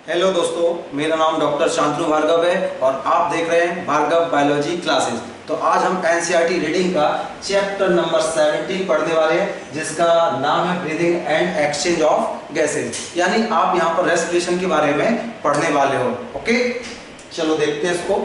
Hello दोस्तों, मेरा नाम डॉक्टर शांतनु भार्गव है और आप देख रहे हैं भार्गव बायोलॉजी क्लासेस। तो आज हम एनसीईआरटी रीडिंग का चैप्टर नंबर 17 पढ़ने वाले हैं, जिसका नाम है breathing and exchange of gases. यानी आप यहाँ पर रेस्पिरेशन के बारे में पढ़ने वाले हो। ओके, चलो देखते हैं इसको।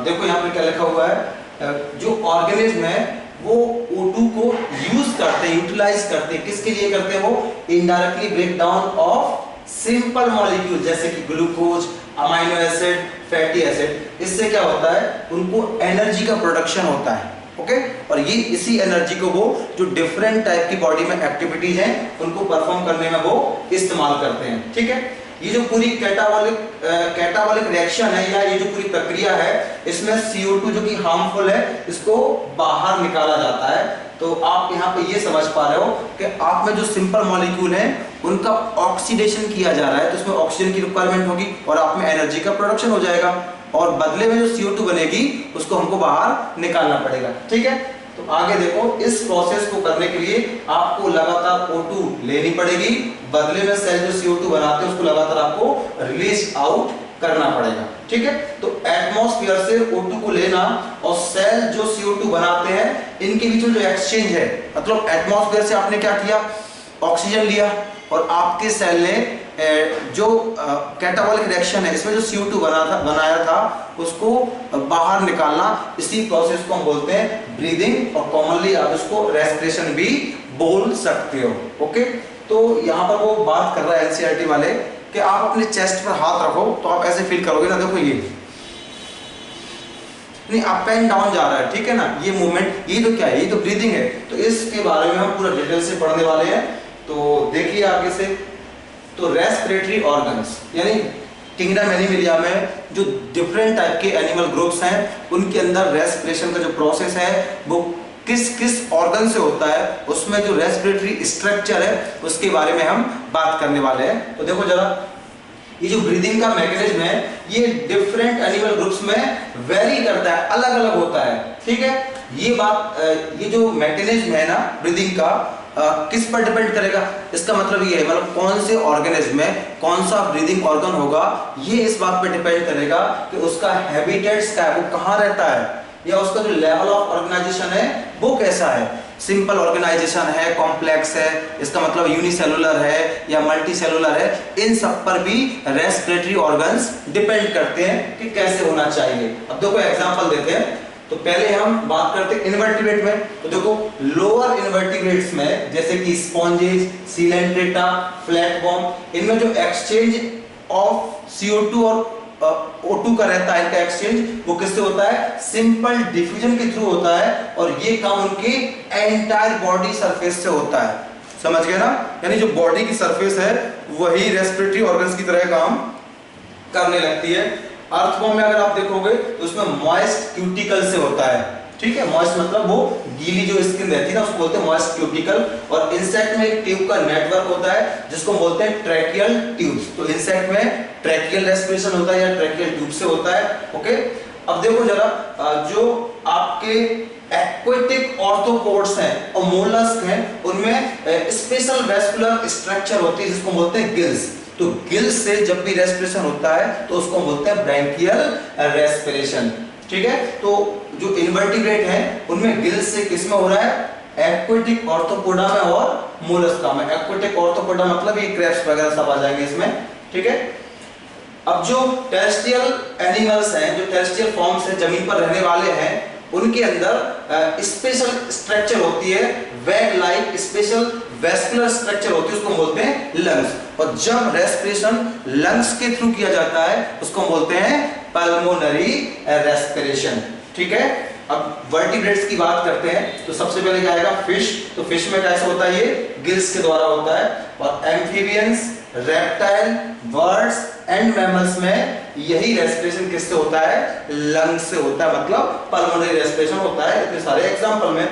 देखो यहाँ पे क्या लिखा हुआ है। जो ऑर्गेनिज्म है वो O2 को यूज करते हैं, यूटिलाइज करते हैं। किसके लिए करते हैं? वो indirectly break down of simple molecule जैसे कि glucose, amino acid, fatty acid. इससे क्या होता है? उनको एनर्जी का प्रोडक्शन होता है। ओके, और ये इसी एनर्जी को वो जो डिफरेंट टाइप की बॉडी में एक्टिविटीज हैं उनको परफॉर्म करने में वो इस्तेमाल करते हैं। ठीक है, ये जो पूरी कैटाबॉलिक रिएक्शन है या ये जो पूरी प्रक्रिया है, इसमें CO2 जो कि हार्मफुल है इसको बाहर निकाला जाता है। तो आप यहाँ पे ये समझ पा रहे हो कि आप में जो सिंपल मॉलिक्यूल हैं उनका ऑक्सीडेशन किया जा रहा है, तो उसमें ऑक्सीजन की रिक्वायरमेंट होगी और आप में एनर्जी का प्रोडक्शन हो जाएगा और बदले में जो CO2 बनेगी उसको हमको बाहर निकालना पड़ेगा। ठीक है, तो आगे देखो, इस प्रोसेस को करने के लिए आपको लगातार O2 लेनी पड़ेगी, बदले में सेल जो CO2 बनाते हैं उसको लगातार आपको रिलीज आउट करना पड़ेगा। ठीक है, तो एटमॉस्फेयर से O2 को लेना और सेल जो CO2 बनाते हैं इनके बीच में जो एक्सचेंज है, मतलब एटमॉस्फेयर से आपने क्या किया? ऑक्सीजन लिया और आपके सेल ने जो कैटाबॉलिक रिएक्शन है इसमें जो CO2 बनाया था उसको बाहर निकालना, इसी प्रोसेस को हम बोलते हैं ब्रीदिंग और कॉमनली आप इसको रेस्पिरेशन भी बोल सकते हो। ओके, तो यहाँ पर वो बात कर रहा है एनसीईआरटी वाले कि आप अपने चेस्ट पर हाथ रखो तो आप ऐसे फील करोगे ना। देखो ये नहीं, अप एंड डाउन जा रहा है। ठीक है ना, ये मूवमेंट, ये तो क्या है? ये तो ब्रीदिंग है। तो इसके बारे में हम पूरा डिटेल से पढ़ने वाले हैं। तो देखिए आगे से, तो रेस्पिरेटरी ऑर्गन्स यानी किंगडम एनिमलिया में जो डिफरेंट टाइप के एनिमल ग्रुप्स हैं उनके अंदर रेस्पिरेशन का जो प्रोसेस है वो किस किस ऑर्गन से होता है, उसमें जो रेस्पिरेटरी स्ट्रक्चर है उसके बारे में हम बात करने वाले हैं। तो देखो जरा, ये जो ब्रीदिंग का मैकेनिज्म है ये डिफरेंट एनिमल ग्रुप्स में वेरी करता है, अलग अलग होता है। ठीक है, ये बात, ये जो मैकेनिज्म है ना ब्रीदिंग का, किस पर डिपेंड करेगा? इसका मतलब ये है, मतलब कौन से ऑर्गेनिज्म में कौन सा ब्रीदिंग ऑर्गन होगा, ये इस बात पे डिपेंड करेगा कि उसका हैबिटेट्स क्या है, वो कहाँ रहता है, या उसका जो लेवल ऑफ ऑर्गेनाइजेशन है वो कैसा है। सिंपल ऑर्गेनाइजेशन है, कॉम्प्लेक्स है, इसका मतलब यूनिसेलुलर है या मल्टी सेलुलर है, इन सब पर भी रेस्पिरेटरी ऑर्गन्स डिपेंड करते हैं कि कैसे होना चाहिए। अब देखो एग्जांपल देते हैं। तो पहले हम बात करते हैं इन्वर्टिब्रेट में। तो देखो लोअर इन्वर्टिब्रेट्स में जैसे कि स्पॉन्जेस, सीलेंट्रेटा, फ्लैटवर्म, इनमें जो एक्सचेंज ऑफ CO2 और O2 का रहता है, इनका एक्सचेंज वो किससे होता है? सिंपल डिफ्यूजन के थ्रू होता है और ये काम उनकी एंटायर बॉडी सरफेस से होता है। समझ गए ना? यानी जो बॉडी की सरफेस है वही रेस्पिरेटरी ऑर्गन्स की तरह काम करने लगती है। अर्थवर्म में अगर आप देखोगे तो उसमें मॉइस्ट क्यूटिकल से होता है। ठीक है, मॉइस्ट मतलब वो गीली जो स्किन रहती है ना उसको बोलते हैं मॉइस्ट क्यूटिकल। और इंसेक्ट में एक ट्यूब का नेटवर्क होता है जिसको बोलते हैं ट्रैकियल ट्यूब्स। तो इंसेक्ट में ट्रैकियल रेस्पिरेशन होता है या ट्रैकियल ट्यूब से होता है। ओके, अब देखो जरा, जो आपके एक्वेटिक ऑर्थोपोड्स हैं और मोलस्क हैं उनमें स्पेशल वेस्कुलर स्ट्रक्चर होती है जिसको बोलते हैं गिल्स। तो गिल्स से जब भी रेस्पिरेशन होता है तो उसको बोलते हैं ब्रैंकियल रेस्पिरेशन। ठीक है, तो जो इन्वर्टिब्रेट है उनमें गिल्स से किसमें हो रहा है? एक्वेटिक ऑर्थोपोडा में और मोलस्का में। एक्वेटिक ऑर्थोपोडा मतलब ये क्रैब्स वगैरह सब आ जाएंगे इसमें। ठीक है, अब जो टेरेस्ट्रियल एनिमल्स हैं, जो टेरेस्ट्रियल फॉर्म्स हैं, जमीन पर रहने वाले हैं, उनके अंदर स्पेशल स्ट्रक्चर होती है, वैग लाइक स्पेशल वेस्कुलर स्ट्रक्चर होती है, उसको बोलते हैं लंग्स। और जब रेस्पिरेशन लंग्स के थ्रू किया जाता है उसको बोलते हैं पल्मोनरी रेस्पिरेशन। ठीक है, अब वर्टिब्रेट्स की बात करते हैं तो सबसे पहले क्या आएगा? फिश। तो फिश में कैसे होता है? ये गिल्स के द्वारा होता है। और amphibians, reptile, birds and mammals में यही रेस्पिरेशन किससे होता है? लंग्स से होता है, मतलब पल्मोनरी रेस्पिरेशन होता है इतने सारे एग्जांपल में।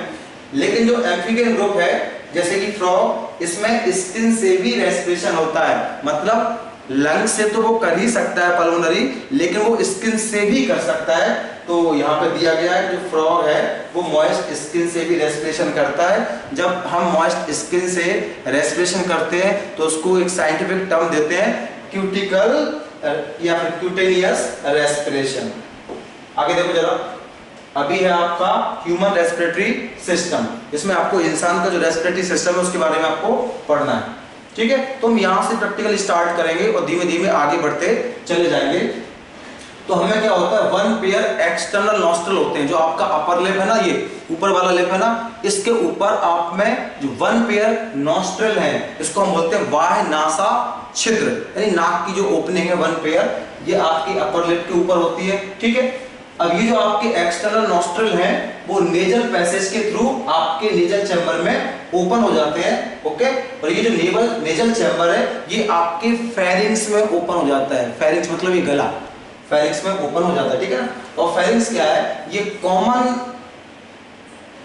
लेकिन जो एम्फीबियन ग्रुप है जैसे कि फ्रॉग, इसमें स्किन से भी रेस्पिरेशन होता है, मतलब लंग से तो वो कर ही सकता है पल्मोनरी, लेकिन वो स्किन से भी कर सकता है। तो यहाँ पे दिया गया है जो फ्रॉग है वो मॉइस्ट स्किन से भी रेस्पिरेशन करता है। जब हम मॉइस्ट स्किन से रेस्पिरेशन करते हैं तो उसको एक साइंटिफिक टर्म देते हैं क्यूटिकल या फिर क्यूटेनियस रेस्पिरेशन। आगे देखो जरा, अभी है आपका ह्यूमन रेस्पिरेटरी सिस्टम, इसमें आपको इंसान का जो रेस्पिरेटरी सिस्टम है उसके बारे में आपको पढ़ना है, ठीक है। तो हम यहाँ से प्रैक्टिकल स्टार्ट करेंगे और धीमे धीमे आगे बढ़ते चले जाएंगे। तो हमें क्या होता है, वन पेयर एक्सटर्नल नॉस्ट्रल होते हैं, जो आपका अपर लिप है ना, ये ऊपर वाला लिप है ना, इसके ऊपर आप में जो वन पेयर नॉस्ट्रल है इसको हम बोलते हैं बाह्य नासा छिद्र, यानी नाक की जो ओपनिंग है वन पेयर, ये आपकी अपर लिप के ऊपर होती है, ठीक है। अब ये जो आपके एक्सटर्नल नॉस्ट्रल हैं वो नेजल पैसेज के थ्रू आपके नेजल चैम्बर में ओपन हो जाते हैं, ओके। और ये जो नेजल चैम्बर है ये आपके फेरिंग्स में ओपन हो जाता है, फेरिंग्स मतलब ये गला, फेरिंग्स में ओपन हो जाता है, ठीक है ना। और फेरिंग्स क्या है, ये कॉमन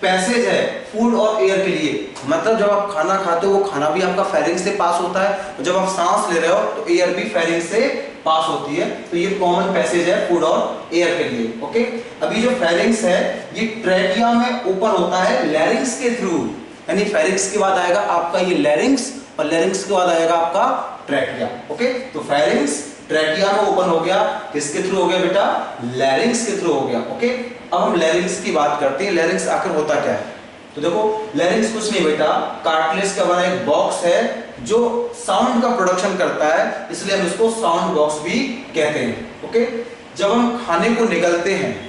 पैसेज है फूड और एयर के लिए, मतलब जब आप खाना खाते हो वो खाना भी आपका फेरिंग्स से पास होता है, और जब आप सांस ले रहे हो तो एयर भी फेरिंग्स से पास होती है, तो ये कॉमन पैसेज है फूड और एयर के लिए, ओके। अभी जो फेरिंग्स है ये ट्रैकिया में ओपन होता है लैरिंग्स के थ्रू, यानी फेरिंग्स के बाद आएगा आपका ये लैरिंग्स, और लैरिंग्स के बाद आएगा आपका ट्रैकिया, ओके। तो फेरिंग्स ट्रैकिया में ओपन हो गया, किसके थ्रू हो गया बेटा, लैरिंग्स के थ्रू हो गया, ओके। अब हम लैरिंग्स की बात करते हैं, लैरिंग्स आखिर होता क्या है। तो देखो लैरिंग्स कुछ नहीं बेटा, कार्टिलेज का बना एक बॉक्स है जो साउंड का प्रोडक्शन करता है, इसलिए हम इसको साउंड बॉक्स भी कहते हैं, ओके। जब हम खाने को निगलते हैं,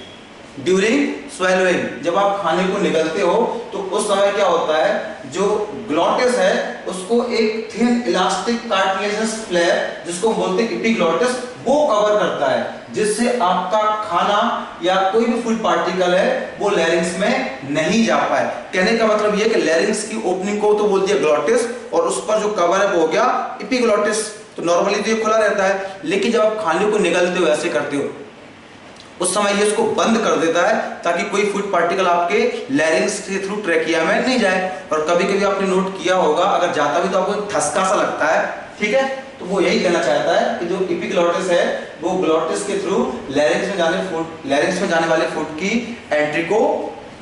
ड्यूरिंग स्वेलोइंग, जब आप खाने को निगलते हो तो उस समय क्या होता है, जो ग्लॉटिस है उसको एक थिन इलास्टिक कार्टिलेजस फ्लेयर, जिसको हम बोलते हैं एपिग्लॉटिस, वो कवर करता है, जिससे आपका खाना या कोई भी फूड पार्टिकल है वो लैरिंग्स में नहीं जा पाए। कहने का मतलब ये कि लैरिंग्स की ओपनिंग को तो बोलती है ग्लॉटिस, और उस पर जो कवर है वो हो गया एपिग्लॉटिस। तो नॉर्मली तो ये खुला रहता है, लेकिन जब आप खाने को निगलते हो, ऐसे करते हो, उस समय ये इसको बंद कर देता है ताकि कोई फूड पार्टिकल आपके लैरिंग्स के थ्रू ट्रैकिया में नहीं जाए। और कभी कभी आपने नोट किया होगा, अगर जाता भी तो आपको ठसका सा लगता है, ठीक है। तो वो यही कहना चाहता है कि जो एपिग्लॉटिस है वो ग्लॉटिस के थ्रू लैरिंग्स में जाने वाले फूड की एंट्री को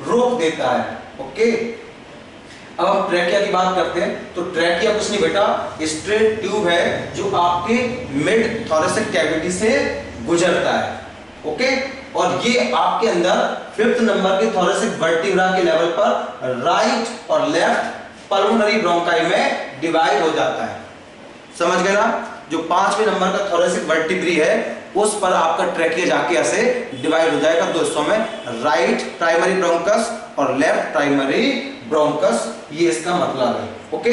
रोक देता है, ओके। अब हम ट्रैकिया की बात करते हैं। तो ट्रैकिया कुछ नहीं बेटा, स्ट्रेट ट्यूब है जो आपके मिड थोरेसिक कैविटी से गुजरता है, ओके। और ये आपके अंदर 5th नंबर के थोरेसिक वर्टिब्रा के लेवल पर राइट और लेफ्ट पल्मोनरी ब्रोंकाई में डिवाइड हो जाता है, समझ गए ना। जो 5वें नंबर का थोरेसिक वर्टिब्री है उस पर आपका ट्रैकिया जाके ऐसे डिवाइड हो जाएगा दो हिस्सों में, राइट प्राइमरी ब्रोंकस और लेफ्ट प्राइमरी ब्रोंकस, ये इसका मतलब है, ओके।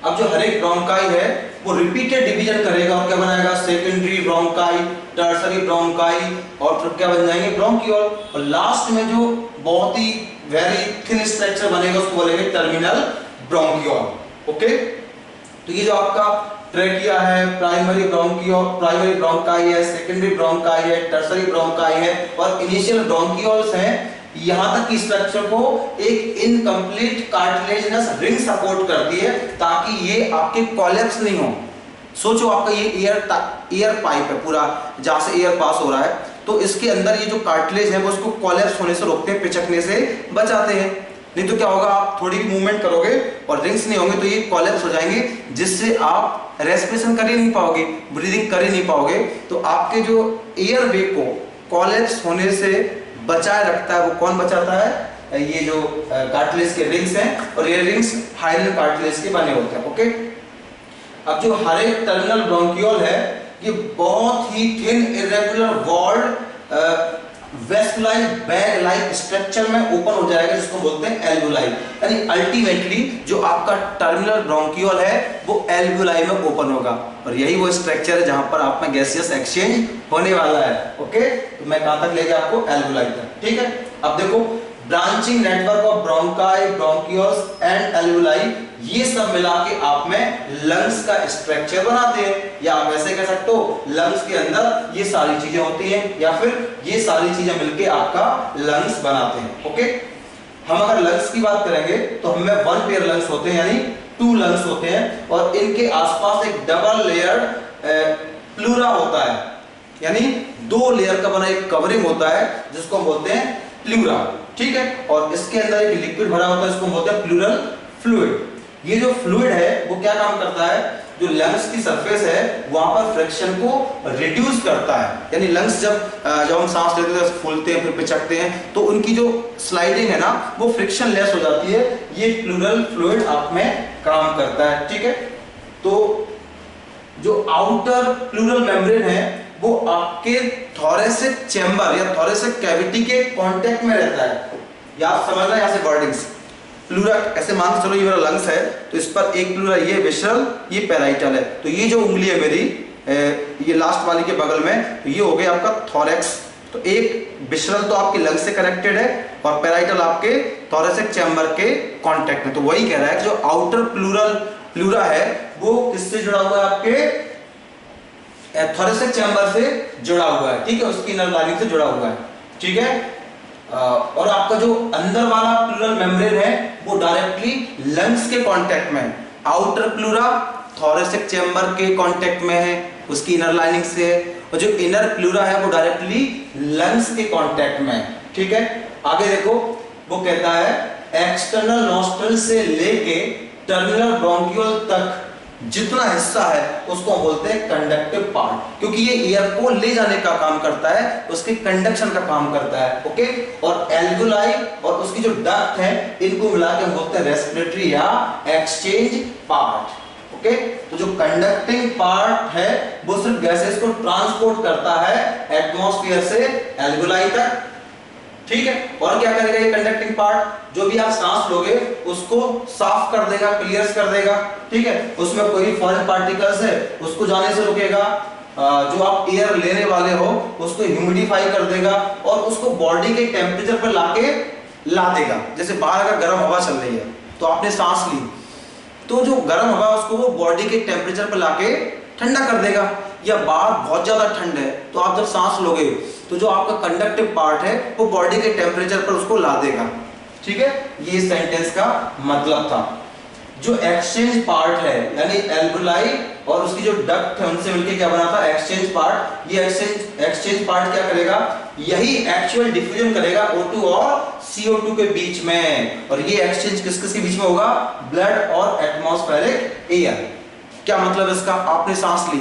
अब जो हर एक ब्रोंकाई है वो रिपीटेड डिवीजन करेगा और क्या बनाएगा, सेकेंडरी ब्रोंकाई, टर्सरी ब्रोंकाई, और फिर क्या बन जाएंगे, ब्रोंकियोल, और लास्ट में जो बहुत ही वेरी थिन स्ट्रक्चर बनेगा उसको बोलेंगे टर्मिनल ब्रोंकियोल, ओके। तो ये जो आपका ट्रैकिया है, प्राइमरी ब्रोंकाई है, सेकेंडरी ब्रोंकाई है, टर्सरी ब्रोंकाई है और इनिशियल ब्रोंकियोल्स हैं। यहां तक की स्ट्रक्चर को एक इनकम्प्लीट कार्टिलेजिनस रिंग सपोर्ट करती है ताकि ये आपके कोलैप्स नहीं हो। सोचो आपका ये एयर पाइप है पूरा, जहां से एयर पास हो रहा है, तो इसके अंदर ये जो कार्टिलेज है वो उसको कोलैप्स होने से रोकते हैं, पिचकने से बचाते हैं। नहीं तो क्या होगा, आप थोड़ी भी मूवमेंट करोगे और रिंग्स नहीं होंगे तो ये कोलैप्स हो जाएंगे, जिससे आप रेस्पिरेशन कर ही नहीं पाओगे, ब्रीदिंग कर ही नहीं पाओगे। तो आपके जो एयर वे को कोलैप्स होने से बचाए रखता है, वो कौन बचाता है, ये जो कार्टिलेज के रिंग्स हैं, और ये रिंग्स हाइलन कार्टिलेज के बने होते हैं, ओके। अब जो हर एक टर्मिनल ब्रोंकियोल है ये बहुत ही thin irregular walled vascularised bag like structure में ओपन हो जाएगा, जिसको बोलते हैं एल्वुलाई। यानी अल्टीमेटली जो आपका टर्मिनल ब्रोंकियोल है वो एल्वुलाई में ओपन होगा, और यही वो स्ट्रक्चर है जहां पर आप में गैसियस एक्सचेंज होने वाला है, ओके। तो मैं कहां तक ले गया आपको, एल्वुलाई तक, ठीक है। अब देखो branching network of bronchi, bronchioles and alveoli, ये सब मिला के आप में लंग्स का स्ट्रक्चर बनाते हैं, या आप ऐसे कह सकते हो लंग्स के अंदर ये सारी चीजें होती हैं, या फिर ये सारी चीजें मिलके आपका लंग्स बनाते हैं, ओके। हम अगर लंग्स की बात करेंगे तो हमें 1 पेयर लंग्स होते हैं, यानी 2 लंग्स होते हैं, और इनके आसपास एक डबल लेयर्ड प्लूरा होता है, यानी 2 लेयर का बना एक कवरिंग होता है जिसको हम बोलते हैं प्लूरा, ठीक है। और इसके अंदर एक लिक्विड भरा होता है, इसको हम बोलते हैं प्लूरल फ्लूइड। ये जो फ्लूइड है वो क्या काम करता है, जो लंग्स की सरफेस है वहां पर फ्रिक्शन को रिड्यूस करता है, यानी लंग्स जब हम सांस लेते हैं फूलते हैं फिर पिचकते हैं तो उनकी जो स्लाइडिंग है ना वो फ्रिक्शन लेस हो जाती है। ये प्लूरल फ्लूइड आप में काम करता है, ठीक है। तो जो आउटर प्लूरल मेम्ब्रेन है वो आपके थोरेसिक चैम्बर या थोरेसिक कैविटी के कांटेक्ट में रहता है। या समझना यहां से वर्डिंग्स, प्लूरा ऐसे मान के चलो ये मेरा लंग्स है तो इस पर एक प्लूरा ये विसरल ये पैराइटल है, तो ये जो उंगली है मेरी ये लास्ट वाली के बगल में, तो ये हो गया आपका थोरेक्स। तो एक विसरल तो आपके लंग्स से कनेक्टेड है और पैराइटल आपके थोरेसिक चैम्बर के कांटेक्ट में। तो वही कह रहा है कि जो आउटर प्लूरा है वो किससे जुड़ा हुआ है, आपके थोरेसिक चैम्बर से जुड़ा हुआ है, ठीक है, उसकी इनर लाइनिंग से जुड़ा हुआ है, ठीक है। और आपका जो अंदर वाला प्लूरल मेम्ब्रेन है वो डायरेक्टली लंग्स के कांटेक्ट में, आउटर प्लूरा थोरेसिक चैम्बर के कांटेक्ट में है, उसकी इनर लाइनिंग से है, और जो इनर प्लूरा है वो डायरेक्टली लंग्स के कांटेक्ट में, ठीक है। आगे देखो वो कहता है एक्सटर्नल नॉस्ट्रल से लेके टर्मिनल ब्रोंकियोल तक जितना हिस्सा है उसको हम बोलते हैं कंडक्टिव पार्ट, क्योंकि ये एयर को ले जाने का काम करता है, उसके कंडक्शन का काम करता है, ओके। और एल्वुलाई और उसकी जो डक्ट है इनको मिला के हम बोलते हैं रेस्पिरेटरी या एक्सचेंज पार्ट, ओके। तो जो कंडक्टिंग पार्ट है वो सिर्फ गैसेस को ट्रांसपोर्ट करता है एटमॉस्फेयर से एल्वुलाई तक, ठीक है। और क्या करेगा ये कंडक्टिंग पार्ट, जो भी आप सांस लोगे उसको साफ कर देगा, क्लियर कर देगा, ठीक है। उसमें कोई फॉरेन पार्टिकल्स है उसको जाने से रोकेगा, जो आप एयर लेने वाले हो उसको ह्यूमिडिफाई कर देगा और उसको बॉडी के टेम्परेचर पर ला देगा। जैसे बाहर अगर गर्म हवा चल रही है तो आपने सांस ली तो जो गर्म हवा उसको वो बॉडी के टेम्परेचर पर लाके ठंडा कर देगा, या बाहर बहुत ज्यादा ठंड है तो आप जब सांस लोगे तो जो आपका कंडक्टिव पार्ट है वो बॉडी के टेम्परेचर पर उसको ला देगा, ठीक है। ये सेंटेंस का मतलब था। जो एक्सचेंज पार्ट है यानी एल्वुलाई और उसकी जो डक्ट है उनसे मिलकर क्या बना था एक्सचेंज पार्ट। ये एक्सचेंज पार्ट क्या करेगा, यही एक्चुअल डिफ्यूजन करेगा O2 और CO2 के बीच में, और ये एक्सचेंज किस किस के बीच में होगा, ब्लड और एटमॉस्फेरिक एयर। क्या मतलब इसका, आपने सांस ली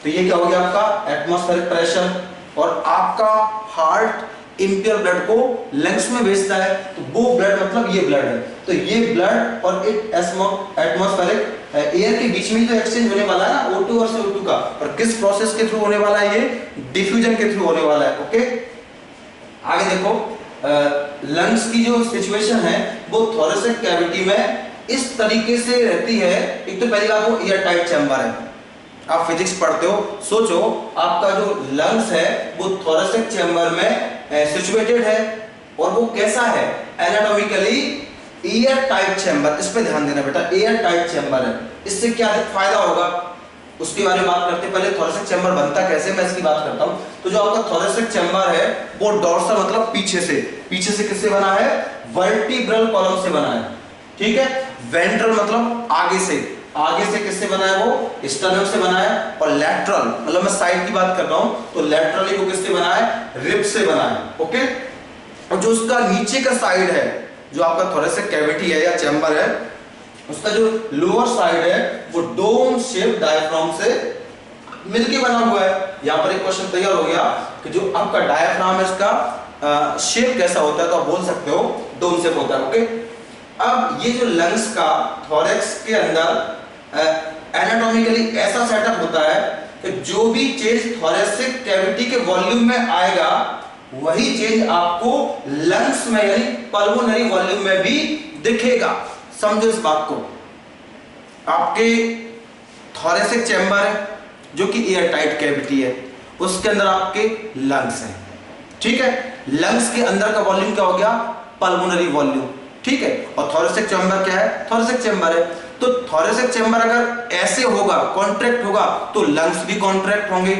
तो ये क्या हो गया आपका एटमॉस्फेरिक प्रेशर, और आपका हार्ट इंप्योर ब्लड को लंग्स में भेजता है, तो वो ब्लड मतलब ये ब्लड है, तो ये ब्लड और एक एटमॉस्फेरिक एयर के बीच में तो एक्सचेंज होने वाला है ना O2 और CO2 का, और किस प्रोसेस के थ्रू होने वाला है, ये डिफ्यूजन के थ्रू होने वाला है, ओके। आगे देखो लंग्स की जो सिचुएशन है वो थोरेसिक कैविटी में इस तरीके से रहती है। एक तो पहली बात वो एयर टाइट चैम्बर है, आप फिजिक्स पढ़ते हो, सोचो आपका जो लंग्स है वो थोरेसिक चैम्बर में सिचुएटेड है, और वो कैसा है एनाटॉमिकली एयर टाइट चैम्बर। इस पे ध्यान देना बेटा, एयर टाइट चैम्बर है। इससे क्या फायदा होगा उसके बारे में बात करते हैं। पहले थोरेसिक चैम्बर बनता कैसे मैं इसकी बात करता हूं। तो जो आपका थोरेसिक चैम्बर है वो डोर्सल मतलब पीछे से किससे बना है, वर्टिब्रल कॉलम से बना है, ठीक है। वेंट्रल मतलब आगे से किससे बना है, वो स्टर्नम से बना है, और लैटरल मतलब मैं साइड की बात कर रहा हूं तो लैटरली वो किससे बना है, रिब से बना है, ओके। और जो उसका नीचे का साइड है जो आपका थोरेसिक कैविटी है या चैम्बर है उसका जो लोअर साइड है वो डोम शेप डायफ्राम से मिलके बना हुआ है। यहां पर एक क्वेश्चन तैयार हो गया कि जो आपका डायफ्राम है इसका शेप कैसा होता है, तो आप बोल सकते हो डोम शेप होता है, ओके। अब ये जो लंग्स का थोरेक्स के अंदर एनाटॉमिकली ऐसा सेटअप होता है कि जो भी चेंज थोरेसिक कैविटी के वॉल्यूम में आएगा वही चेंज आपको लंग्स में यानी पल्मोनरी वॉल्यूम में भी दिखेगा। समझो इस बात को, आपके थोरेसिक चैम्बर है जो कि एयर टाइट कैविटी है, उसके अंदर आपके लंग्स हैं, ठीक है। लंग्स के अंदर का वॉल्यूम क्या हो गया, पल्मोनरी वॉल्यूम, ठीक है। और थोरेसिक चैम्बर क्या है, थोरेसिक चैम्बर है। तो थोरेसिक चैम्बर अगर ऐसे होगा, कॉन्ट्रैक्ट होगा, तो लंग्स भी कॉन्ट्रैक्ट होंगे।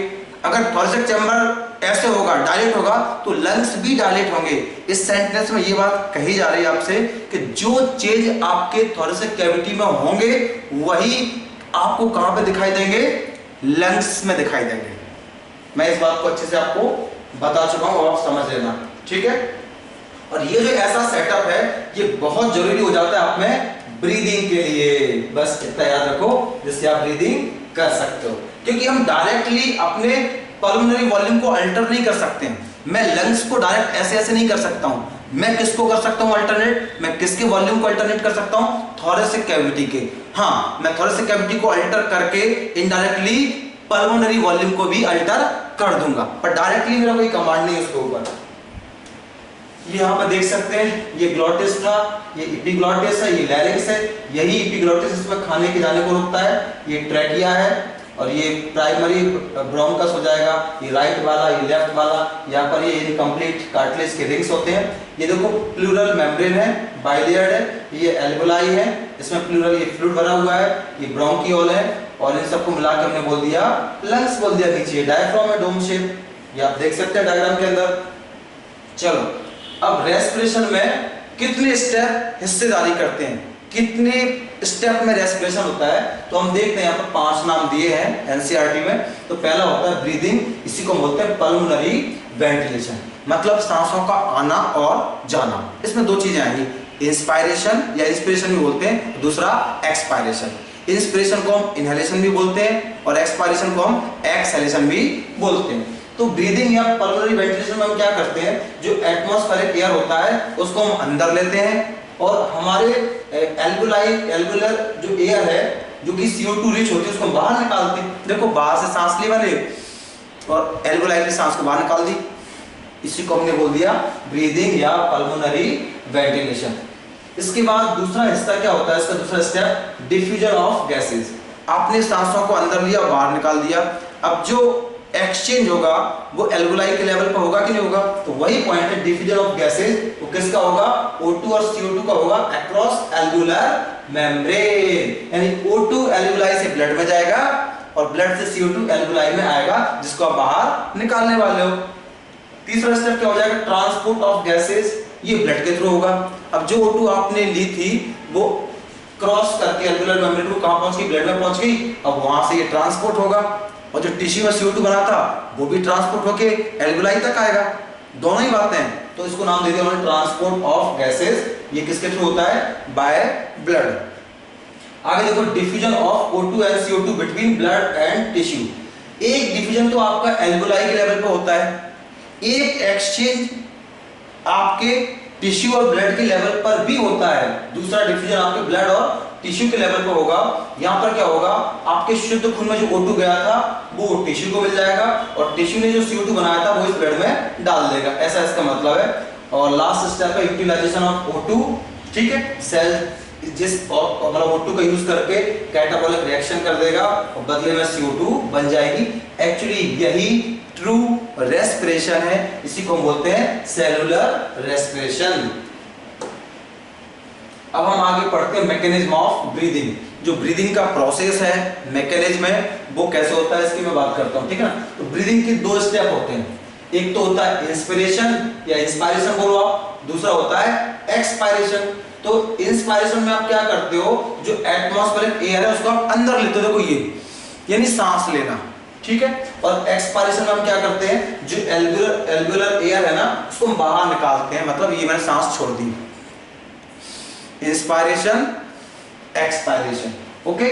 अगर थोरेसिक चैम्बर ऐसे होगा, डायलेट होगा, तो लंग्स भी डायलेट होंगे। इस सेंटेंस में ये बात कही जा रही है आपसे कि जो चेंज आपके थोरेसिक कैविटी में होंगे वही आपको कहां पे दिखाई देंगे, लंग्स में दिखाई देंगे। मैं इस बात को अच्छे से आपको बता चुका हूं, आप समझ लेना, ठीक है। और ये जो ऐसा सेटअप है ये बहुत जरूरी हो जाता है आप में ब्रीदिंग के लिए, बस इतना याद रखो जिससे आप ब्रीदिंग कर सकते हो। क्योंकि हम डायरेक्टली अपने पल्मोनरी वॉल्यूम को अल्टर नहीं कर सकते हैं। मैं लंग्स को डायरेक्ट ऐसे ऐसे नहीं कर सकता हूं। मैं किसको कर सकता हूं अल्टरनेट? मैं किसके वॉल्यूम को अल्टरनेट कर सकता हूं? थोरेसिक कैविटी के। हाँ, मैं थोरेसिक कैविटी को अल्टर करके इनडायरेक्टली पल्मोनरी वॉल्यूम को भी अल्टर कर दूंगा, पर डायरेक्टली मेरा कोई कमांड नहीं है उसके ऊपर। यहाँ पर देख सकते हैं ये ग्लॉटिस था, ये एपिग्लॉटिस है, ये लैरिंक्स है। यही एपिग्लॉटिस इसमें खाने के जाने को रोकता है। ये ट्रैकिया है और ये प्राइमरी ब्रोंकस हो जाएगा। ये राइट वाला, ये लेफ्ट वाला। यहाँ पर ये इनकम्प्लीट कार्टिलेज के रिंग्स होते हैं। ये देखो प्लूरल मेम्ब्रेन है, बाइलेयर्ड है। ये एल्वेलाई है, इसमें प्लूरल ये फ्लूइड भरा हुआ है। ये ब्रोंकियोल है और इन सबको मिला के हमने बोल दिया लंग्स बोल दिया। नीचे डायफ्राम है, डोम शेप, ये आप देख सकते हैं डायग्राम के अंदर। चलो, अब रेस्पिरेशन में कितने स्टेप हिस्सेदारी करते हैं, कितने स्टेप में रेस्पिरेशन होता है, तो हम देखते हैं यहाँ पर 5 नाम दिए हैं एनसीईआरटी में। तो पहला होता है ब्रीदिंग, इसी को बोलते हैं पल्मोनरी वेंटिलेशन, मतलब सांसों का आना और जाना। इसमें 2 चीजें आएंगी, इंस्पायरेशन या इंस्पिरेशन भी बोलते हैं, दूसरा एक्सपायरेशन। इंस्पिरेशन को हम इनहेलेशन भी बोलते हैं और एक्सपायरेशन को हम एक्सहेलेशन भी बोलते हैं। तो ब्रीदिंग या पल्मोनरी वेंटिलेशन में हम क्या करते हैं, जो एटमॉस्फेरिक एयर होता है उसको हम अंदर लेते हैं और हमारे एल्वुलर जो एयर है जो कि CO2 रिच होती है उसको बाहर निकालते हैं। देखो, बाहर से सांस ली मैंने और एल्वुलाई की सांस को बाहर निकाल दी, इसी को हमने बोल दिया ब्रीदिंग या पल्मोनरी वेंटिलेशन। इसके बाद दूसरा हिस्सा क्या होता है, इसका दूसरा स्टेप डिफ्यूजन ऑफ गैसेस। आपने सांसों को अंदर लिया और बाहर निकाल दिया। अब जो एक्सचेंज होगा वो एल्वुलाई के लेवल पर होगा कि नहीं होगा, तो वही पॉइंट है डिफ्यूजन ऑफ गैसेस। वो किसका होगा? O2 और CO2 का होगा अक्रॉस एल्वुलर मेम्ब्रेन। यानी O2 एल्वुलाई से ब्लड में जाएगा और ब्लड से CO2 एल्वुलाई में आएगा, जिसको आप बाहर निकालने वाले हो। तीसरा स्टेप क्या हो जाएगा? ट्रांसपोर्ट ऑफ गैसेस, ये ब्लड के थ्रू होगा। अब जो O2 आपने ली थी वो क्रॉस करके एल्वुलर मेम्ब्रेन को कहां पहुंच गई? ब्लड में पहुंच गई। अब वहां से ये ट्रांसपोर्ट होगा और जो टिश्यू में CO2 बना था वो भी ट्रांसपोर्ट होके एल्वुलाई तक आएगा। दोनों ही बातें हैं, तो इसको नाम दे दिया उन्होंने ट्रांसपोर्ट ऑफ गैसेस। ये किसके थ्रू होता है? By blood. आगे देखो, diffusion of O2 and CO2 between blood and tissue. एक डिफ्यूजन तो आपका एल्वुलाई के लेवल पे होता है, एक एक्सचेंज आपके टिश्यू और ब्लड के लेवल पर भी होता है। दूसरा डिफ्यूजन आपके ब्लड और टिश्यू के लेवल पर होगा। यहां पर क्या होगा? आपके शुद्ध खून में जो O2 गया था वो टिश्यू को मिल जाएगा और टिश्यू ने जो CO2 बनाया था वो इस ब्लड में डाल देगा, ऐसा इसका मतलब है। और लास्ट स्टेप है यूटिलाइजेशन ऑफ O2। ठीक है, सेल जिस मतलब O2 का यूज करके कैटाबॉलिक रिएक्शन कर देगा और बदले में CO2 बन जाएगी। एक्चुअली यही ट्रू रेस्पिरेशन है, इसी को हम बोलते हैं सेलुलर रेस्पिरेशन। अब हम आगे पढ़ते हैं मैकेनिज्म ऑफ ब्रीदिंग। जो ब्रीदिंग का प्रोसेस है, मैकेनिज्म है, वो कैसे होता है इसकी मैं बात करता हूं। ठीक है ना, तो ब्रीदिंग के 2 स्टेप होते हैं। एक तो होता है इंस्पिरेशन या इंस्पायरेशन बोलो आप, दूसरा होता है एक्सपायरेशन। तो इंस्पायरेशन में आप क्या करते हो, जो एटमॉस्फेरिक एयर है उसको आप अंदर लेते हो, देखो ये, यानी सांस लेना। ठीक है, और एक्सपायरेशन में हम क्या करते हैं, जो एल्वुलर एयर है ना उसको हम बाहर निकालते हैं, मतलब ये मैंने सांस छोड़ दी। Inspiration, expiration. ओके,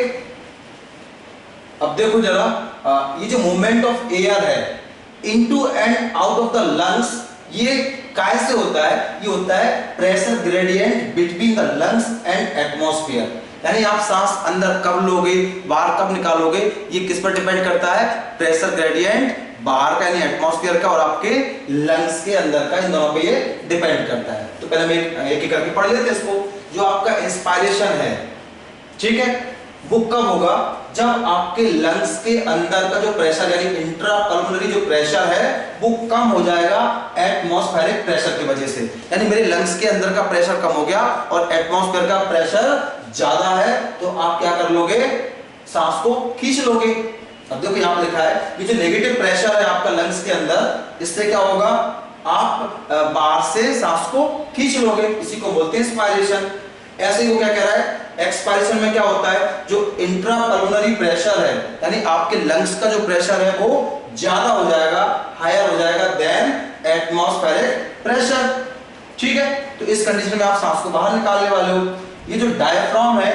अब देखो जरा, ये जो मूवमेंट ऑफ एयर है into and out of the lungs, ये कैसे होता है? ये होता है pressure gradient between the lungs and atmosphere. यानी आप सांस अंदर कब लोगे, बाहर कब निकालोगे, ये किस पर डिपेंड करता है? प्रेशर ग्रेडियंट बाहर का यानी एटमॉस्फेयर का और आपके लंग्स के अंदर का, इन दोनों पे ये डिपेंड करता है। तो पहले हम एक करके पढ़ लेते हैं इसको। जो आपका इंस्पायरेशन है, ठीक है, वो कब होगा? जब आपके लंग्स के अंदर का जो प्रेशर यानी इंट्रा पल्मोनरी जो प्रेशर है वो कम हो जाएगा एटमॉस्फेरिक प्रेशर की वजह से। यानी मेरे लंग्स के अंदर का प्रेशर कम हो गया और एटमॉस्फेयर का प्रेशर ज्यादा है, तो आप क्या कर लोगे? सांस को खींच लोगे। अब देखो यहां पर लिखा है कि जो नेगेटिव प्रेशर है आपका लंग्स के अंदर, इससे क्या होगा? आप बाहर से सांस को खींच लोगे, इसी को बोलते हैं इंस्पायरेशन। ऐसे ही वो क्या कह रहा है, एक्सपायरेशन में क्या होता है? जो इंट्रा पल्मोनरी प्रेशर है यानी आपके लंग्स का जो प्रेशर है वो ज्यादा हो जाएगा, हायर हो जाएगा देन एटमॉस्फेरिक प्रेशर। ठीक है, तो इस कंडीशन में आप सांस को बाहर निकालने वाले हो। ये जो डायफ्राम है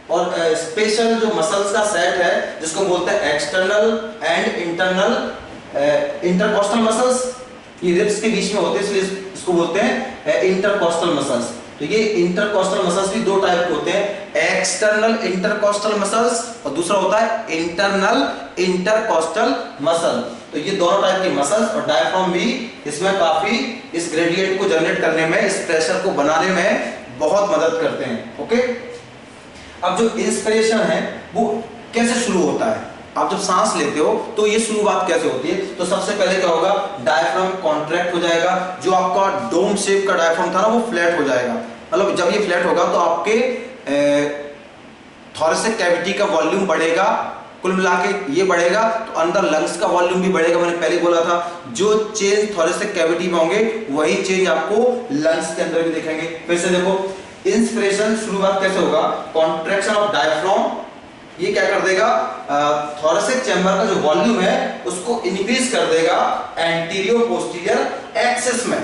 और स्पेशल जो मसल्स का सेट है जिसको बोलते हैं external and internal intercostal muscles, ये रिब्स के बीच में होते हैं इसलिए इसको बोलते हैं इंटरकॉस्टल मसल्स। तो ये इंटरकॉस्टल मसल्स भी दो टाइप के होते हैं, एक्सटर्नल इंटरकॉस्टल मसल्स और दूसरा होता है इंटरनल इंटरकॉस्टल मसल। तो ये दोनों टाइप की मसल्स और डायफ्राम भी इसमें काफी इस ग्रेडियंट को जनरेट करने में, इस प्रेशर को बनाने में बहुत मदद करते हैं। ओके, अब जो इंस्पिरेशन है वो कैसे शुरू होता है? आप जब सांस लेते हो तो ये शुरुआत कैसे होती है? तो सबसे पहले क्या होगा, डायफ्राम कॉन्ट्रैक्ट हो जाएगा, जो आपका डोम शेप का डायफ्राम था ना वो फ्लैट हो जाएगा। मतलब जब ये फ्लैट होगा तो आपके थोरेसिक कैविटी का वॉल्यूम बढ़ेगा, कुल मिला के ये बढ़ेगा तो अंदर लंग्स का वॉल्यूम भी बढ़ेगा। मैंने पहले बोला था जो चेंज थोरेसिक कैविटी में होंगे वही चेंज आपको लंग्स के अंदर भी दिखेंगे। फिर से देखो, इंस्पिरेशन शुरुआत कैसे होगा, कॉन्ट्रैक्शन ऑफ डायफ्राम, ये क्या कर देगा, थोरेसिक चैम्बर का जो वॉल्यूम है उसको इंक्रीज कर देगा एंटीरियर पोस्टीरियर एक्सिस में।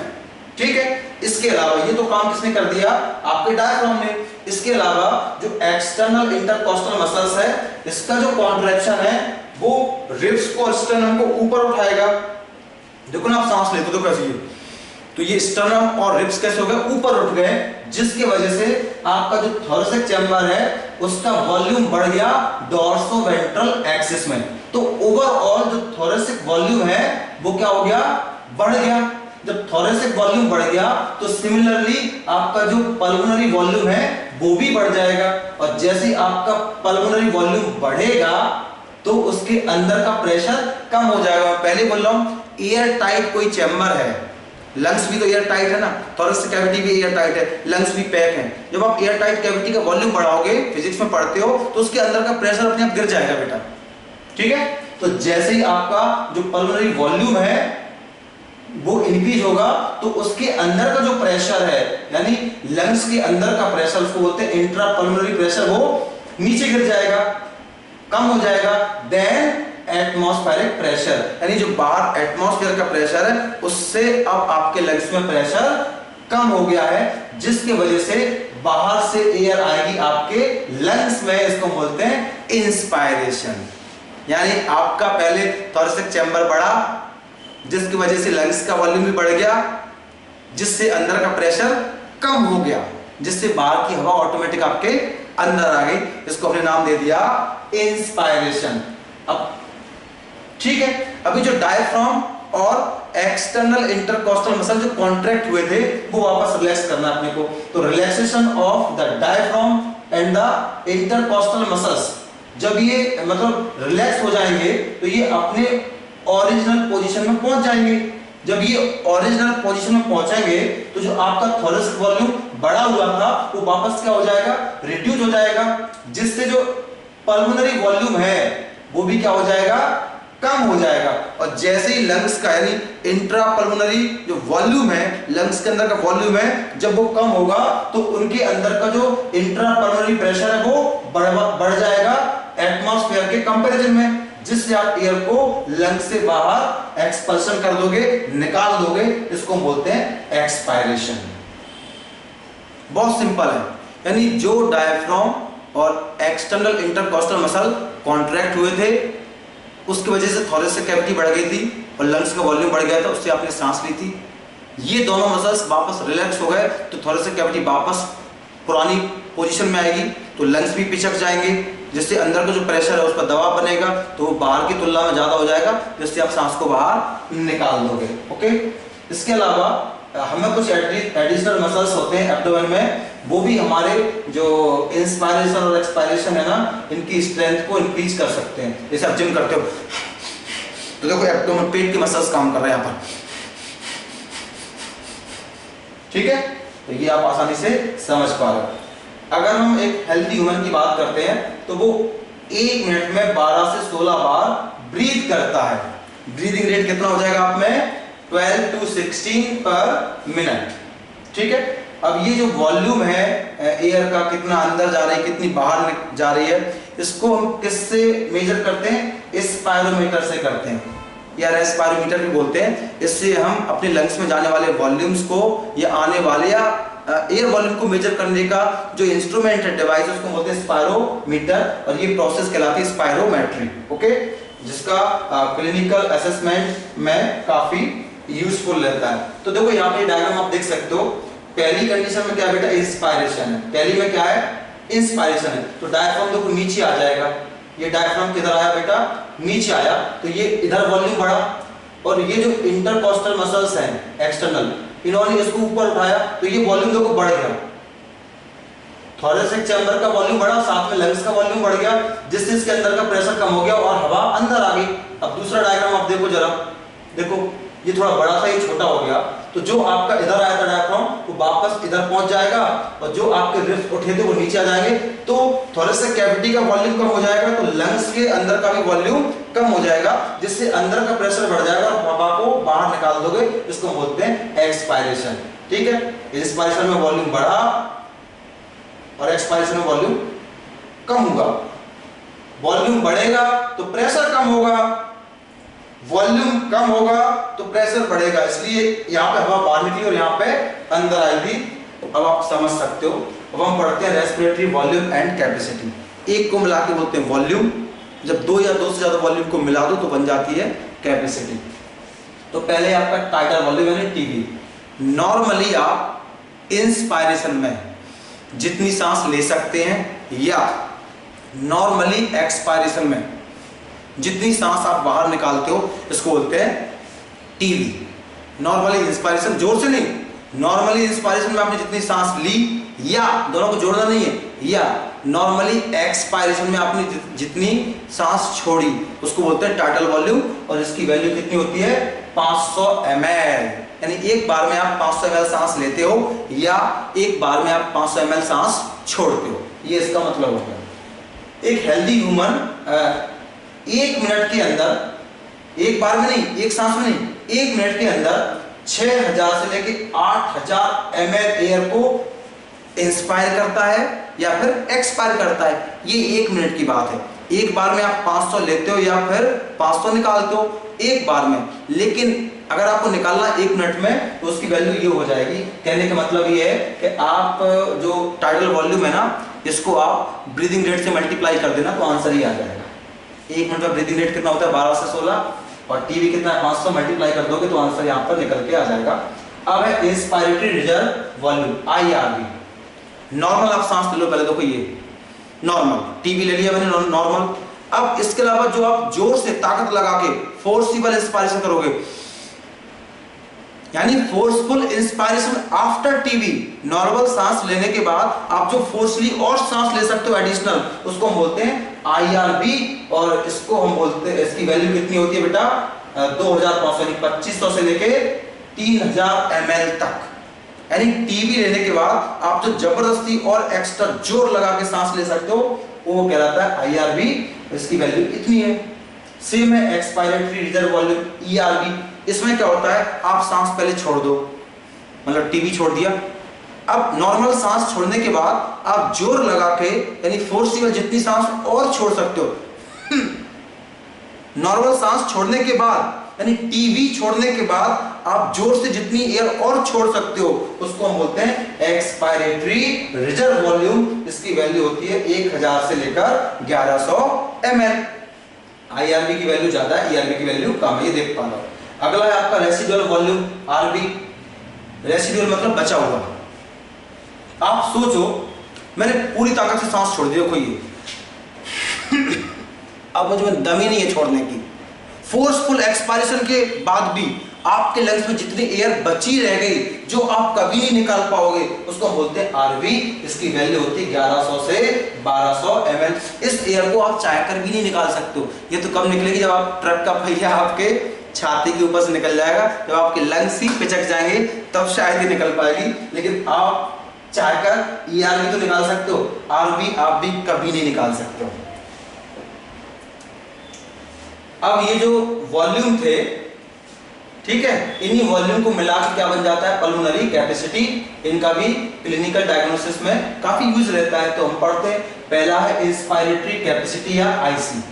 ठीक है, इसके अलावा ये तो काम किसने कर दिया, आपके डायफ्राम ने। इसके अलावा जो एक्सटर्नल इंटरकॉस्टल मसल्स है इसका जो कॉन्ट्रैक्शन है वो रिब्स को, स्टर्नम को ऊपर उठाएगा। देखो ना, आप सांस लेते हो तो कैसे, तो ये स्टर्नम और रिब्स कैसे हो गए, ऊपर उठ गए, जिसकी वजह से आपका जो थोरेसिक चैम्बर है उसका वॉल्यूम बढ़ गया डॉर्सोवेंट्रल एक्सिस में। तो ओवरऑल जो थोरेसिक वॉल्यूम है वो क्या हो गया, बढ़ गया। जब थोरेसिक वॉल्यूम बढ़ गया तो सिमिलरली आपका जो पल्मोनरी वॉल्यूम है वो भी बढ़ जाएगा, और जैसे आपका पल्मोनरी वॉल्यूम बढ़ेगा तो उसके अंदर का प्रेशर कम हो जाएगा। पहले बोल रहा हूं, एयर टाइट कोई चैम्बर है, लंग्स भी तो एयर टाइट है ना, थोरेसिक कैविटी भी एयर टाइट है, लंग्स भी पैक है। जब आप एयर टाइट कैविटी का वॉल्यूम बढ़ाओगे, फिजिक्स में पढ़ते हो, तो उसके अंदर का प्रेशर अपने आप गिर जाएगा बेटा। ठीक है, तो जैसे ही आपका जो पल्मोनरी वॉल्यूम है वो इंक्रीज होगा तो उसके अंदर का जो प्रेशर है, यानी लंग्स के अंदर का प्रेशर, उसको बोलते हैं इंट्रा पल्मोनरी प्रेशर, वो नीचे गिर जाएगा, कम हो जाएगा देन एटमॉस्फेरिक प्रेशर, यानी जो बाहर एटमॉस्फेयर का प्रेशर है उससे अब आपके लंग्स में प्रेशर कम हो गया है, जिसकी वजह से बाहर से एयर आएगी आपके लंग्स में। इसको बोलते हैं इंस्पायरेशन, यानी आपका पहले थोरेसिक चैम्बर बढ़ा जिसकी वजह से लंग्स का वॉल्यूम भी बढ़ गया, जिससे अंदर का प्रेशर कम हो गया, जिससे बाहर की हवा ऑटोमेटिक आपके अंदर आ गई। इसको हमने नाम दे दिया इंस्पायरेशन। अब ठीक है, अभी जो डायफ्राम और एक्सटर्नल इंटरकॉस्टल मसल जो कॉन्ट्रैक्ट हुए थे वो वापस रिलैक्स करना अपने को। तो relaxation of the diaphragm and the intercostal muscles, जब ये मतलब रिलैक्स हो जाएंगे तो ये अपने ओरिजिनल पोजीशन में पहुंच जाएंगे। जब ये ओरिजिनल पोजीशन में पहुंचेंगे तो जो आपका थोरेसिक वॉल्यूम बढ़ा हुआ था वो वापस क्या हो जाएगा, रिड्यूस हो जाएगा, जिससे जो पल्मोनरी वॉल्यूम है वो भी क्या हो जाएगा, कम हो जाएगा। और जैसे ही लंग्स का यानी इंट्रा पल्मोनरी जो वॉल्यूम है, लंग्स के अंदर का वॉल्यूम है, जब वो कम होगा तो उनके अंदर का जो इंट्रा पल्मोनरी प्रेशर है वो बढ़ जाएगा एटमॉस्फेयर के कंपैरिजन में, जिससे आप एयर को लंग से बाहर एक्सपल्शन कर दोगे, निकाल दोगे। इसको बोलते हैं एक्सपायरेशन। बहुत सिंपल है, यानी जो डायफ्राम और एक्सटर्नल इंटरकॉस्टल मसल कॉन्ट्रैक्ट हुए थे उसकी वजह से थोरेसिक कैविटी बढ़ गई थी और लंग्स का वॉल्यूम बढ़ गया था, उससे आपने सांस ली थी। ये दोनों मसल्स वापस रिलैक्स हो गए तो थोरेसिक कैविटी वापस पुरानी पोजीशन में आएगी, तो लंग्स भी पिचक जाएंगे, जिससे अंदर का जो प्रेशर है उस पर दबाव बनेगा तो वो बाहर की तुलना में ज्यादा हो जाएगा, जिससे आप सांस को बाहर निकाल दोगे। ओके, इसके अलावा हमें कुछ एडिशनल मसल्स होते हैं एब्डोमेन में, वो भी हमारे जो इंस्पायरेशन और एक्सपायरेशन है ना, इनकी स्ट्रेंथ को इंक्रीज कर सकते हैं। जैसे आप जिम करते हो तो देखो एब्डोमेन, पेट के मसल्स काम कर रहे हैं यहाँ पर, ठीक है, तो ये आप आसानी से समझ पा रहे हो। अगर हम एक हेल्दी ह्यूमन की बात करते हैं तो वो 1 मिनट में 12 से 16 बार ब्रीथ करता है। ब्रीदिंग रेट कितना हो जाएगा आप में, 12 to 16 पर मिनट। ठीक है, अब ये जो वॉल्यूम है एयर का, कितना अंदर जा रही है कितनी बाहर जा रही है, इसको हम किससे मेजर करते हैं, स्पायरोमीटर से करते हैं, या रेस्पायरोमीटर भी बोलते हैं। इससे हम अपने लंग्स में जाने वाले वॉल्यूम्स को या आने वाले या एयर वॉल्यूम को मेजर करने का जो इंस्ट्रूमेंट है, डिवाइस, उसको बोलते हैं स्पायरोमीटर, और ये प्रोसेस कहलाती है स्पायरोमेट्री। ओके, जिसका क्लिनिकल असेसमेंट में काफी यूजफुल रहता है। तो देखो यहाँ पे डायग्राम आप देख सकते हो। पहली कंडीशन में क्या बेटा, इंस्पायरेशन है। पहली में क्या है, इंस्पायरेशन है। तो डायफ्राम देखो नीचे आ जाएगा, ये डायफ्राम किधर आया बेटा, नीचे आया, तो ये इधर वॉल्यूम बढ़ा, और ये जो इंटरकोस्टल मसल्स हैं एक्सटर्नल, इन्होंने इसको ऊपर उठाया, तो ये वॉल्यूम देखो बढ़ गया। थोरेसिक चैम्बर का वॉल्यूम बढ़ा, साथ में लंग्स का वॉल्यूम बढ़ गया, जिससे इसके अंदर का प्रेशर कम हो गया और हवा अंदर आ गई। अब दूसरा डायग्राम आप देखो जरा, देखो ये थोड़ा बड़ा था, ये छोटा हो गया, तो जो आपका इधर आया था डायफ्राम वो वापस इधर पहुंच जाएगा, और जो आपके रिफ्ट उठे थे वो नीचे आ जाएंगे, तो थोरेसिक कैविटी का वॉल्यूम कम हो जाएगा, तो लंग्स के अंदर का भी वॉल्यूम कम हो जाएगा, जिससे अंदर का प्रेशर बढ़ जाएगा और हवा को बाहर निकाल दोगे। इसको बोलते हैं एक्सपायरेशन। ठीक है, इंस्पायरेशन में वॉल्यूम बढ़ा और एक्सपायरेशन में वॉल्यूम कम होगा। वॉल्यूम बढ़ेगा तो प्रेशर कम होगा, वॉल्यूम कम होगा तो प्रेशर बढ़ेगा, इसलिए यहाँ पे हवा बाहर निकली और यहाँ पे अंदर आएगी। अब आप समझ सकते हो। अब हम पढ़ते हैं रेस्पिरेटरी वॉल्यूम एंड कैपेसिटी। एक को मिला के बोलते हैं वॉल्यूम, जब दो या दो से ज्यादा वॉल्यूम को मिला दो तो बन जाती है कैपेसिटी। तो पहले आपका टाइटल वॉल्यूम यानी टीवी। नॉर्मली आप इंस्पायरेशन में जितनी सांस ले सकते हैं, या नॉर्मली एक्सपायरेशन में जितनी सांस आप बाहर निकालते हो, इसको बोलते हैं टीवी। नॉर्मली इंस्पायरेशन, जोर से नहीं, नॉर्मली इंस्पायरेशन में आपने जितनी सांस ली, या दोनों को जोड़ना नहीं है, या नॉर्मली एक्सपायरेशन में आपने जितनी सांस छोड़ी, उसको बोलते हैं टाइटल वॉल्यूम, और इसकी वैल्यू कितनी होती है, 500 ml। यानी एक बार में आप 500 ml सांस लेते हो, या एक बार में आप 500 ml सांस छोड़ते हो, ये इसका मतलब होता है। एक हेल्दी ह्यूमन 1 मिनट के अंदर, एक बार में नहीं, एक सांस में नहीं, 1 मिनट के अंदर 6000 से लेके 8000 ml एयर को इंस्पायर करता है या फिर एक्सपायर करता है। ये 1 मिनट की बात है। एक बार में आप 500 लेते हो या फिर 500 निकालते हो एक बार में, लेकिन अगर आपको निकालना 1 मिनट में तो उसकी वैल्यू ये हो जाएगी। कहने का मतलब ये है कि आप जो टाइटल वॉल्यूम है ना, इसको आप ब्रीदिंग रेट से मल्टीप्लाई कर देना तो आंसर ही आ जाएगा। 1 मिनट में ब्रीदिंग रेट कितना होता है, 12 से 16, और टीवी कितना है, 500 मल्टीप्लाई कर दोगे तो आंसर यहाँ पर निकल के आ जाएगा। अब है inspiratory reserve volume, IRV। Normal आप सांस ले लो, पहले देखो ये नॉर्मल, टीवी ले लिया मैंने नॉर्मल। अब इसके अलावा जो आप जोर से ताकत लगा के फोर्सिबल इंस्पायरेशन करोगे, यानी forceful inspiration after TV, normal सांस लेने के बाद आप जो फोर्सली और सांस ले सकते हो एडिशनल, उसको हम बोलते हैं IRV, और इसको हम बोलते हैं, इसकी वैल्यू कितनी होती है बेटा, 2500 से लेके 3000 ml तक। यानी टीवी लेने के बाद आप जो जबरदस्ती और एक्स्ट्रा जोर लगा के सांस ले सकते हो वो कहलाता है IRV, इसकी वैल्यू इतनी है। सेम है एक्सपायरेटरी रिजर्व वॉल्यूम, ERV। इसमें क्या होता है, आप सांस पहले छोड़ दो, मतलब टीवी छोड़ दिया, अब नॉर्मल सांस छोड़ने के बाद आप जोर लगा के, यानी फोर्सिबल जितनी सांस और छोड़ सकते हो, नॉर्मल सांस छोड़ने के बाद यानी टीवी छोड़ने के बाद आप जोर से जितनी एयर और छोड़ सकते हो उसको हम बोलते हैं एक्सपायरेटरी रिजर्व वॉल्यूम। इसकी वैल्यू होती है 1000 से लेकर 1100 ml। IRV की वैल्यू ज्यादा है, ERV की वैल्यू कम है, ये देख पा रहा हूं। अगला है आपका रेसिडुअल वॉल्यूम, RV। रेसिडुअल मतलब बचा हुआ। आप सोचो मैंने पूरी ताकत से सांस छोड़ दी, देखो ये अब मुझे दम ही नहीं है छोड़ने की। फोर्सफुल एक्सपायरेशन के बाद भी आपके लंग्स में जितनी एयर बची रह गई जो आप कभी नहीं निकाल पाओगे उसको बोलते हैं RV। इसकी वैल्यू होती है 1100 से 1200 ml। इस एयर को आप चाह कर भी नहीं निकाल सकते हो। ये तो कब निकलेगी, जब आप ट्रक का पहिया आपके छाती के ऊपर से निकल जाएगा, जब आपके लंग्स ही पिचक जाएंगे तब शायद ही निकल पाएगी। लेकिन आप चाहकर ERV तो निकाल सकते हो, RV आप भी कभी नहीं निकाल सकते हो। अब ये जो वॉल्यूम थे, ठीक है, इन्हीं वॉल्यूम को मिला के क्या बन जाता है, पल्मोनरी कैपेसिटी। इनका भी क्लिनिकल डायग्नोसिस में काफी यूज रहता है। तो हम पढ़ते हैं, पहला है इंस्पायरेटरी कैपेसिटी या IC।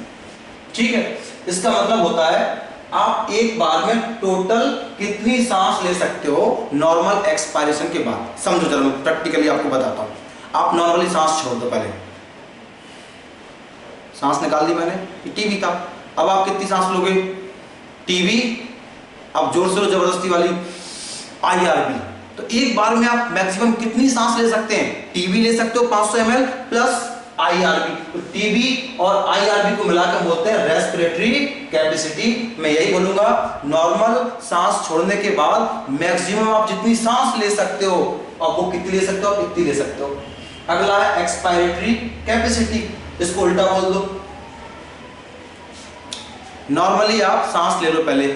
ठीक है, इसका मतलब होता है आप एक बार में टोटल कितनी सांस ले सकते हो नॉर्मल एक्सपायरेशन के बाद। समझो, चलो प्रैक्टिकली आपको बताता हूं। आप नॉर्मली सांस छोड़ दो, पहले सांस निकाल दी मैंने, टीबी था। अब आप कितनी सांस लोगे? टीबी, अब जोर से लो जबरदस्ती वाली, आईआरबी। तो एक बार में आप मैक्सिमम कितनी सांस ले सकते हैं? टीबी ले सकते हो 500 ml प्लस आईआरबी। तो टीबी और आईआरबी को मिलाकर बोलते हैं रेस्पिरेटरी कैपेसिटी। मैं यही बोलूंगा, नॉर्मल सांस छोड़ने के बाद मैक्सिमम आप जितनी सांस ले सकते हो, और वो कितनी ले सकते हो? आप इतनी ले सकते हो। अगला है एक्सपायरेटरी कैपेसिटी, इसको उल्टा बोल दो। नॉर्मली आप सांस ले लो पहले,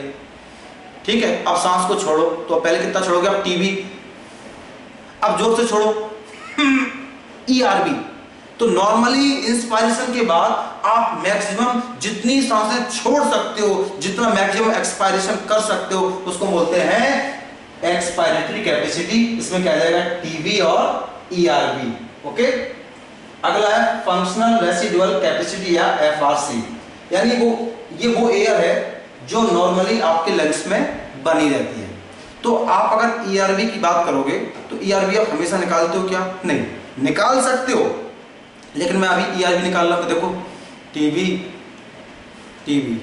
ठीक है, अब सांस को छोड़ो, तो पहले कितना छोड़ोगे आप? टीबी। अब जोर से छोड़ो, ईआरबी। तो नॉर्मली इंस्पायरेशन के बाद आप मैक्सिमम जितनी सांसें छोड़ सकते हो, जितना मैक्सिमम एक्सपायरेशन कर सकते हो, उसको बोलते हैं एक्सपायरेटरी कैपेसिटी। इसमें क्या आ जाएगा? टीबी और ईआरबी। ओके। अगला है फंक्शनल रेसिडुअल कैपेसिटी या एफआरसी, यानी ये वो एयर है जो नॉर्मली आपके लंग्स में बनी रहती है। तो आप अगर ईआरबी की बात करोगे तो ईआरबी आप हमेशा निकालते हो क्या? नहीं, निकाल सकते हो, लेकिन मैं अभी ईआरबी निकाल रहा हूं। देखो, टीबी टीबी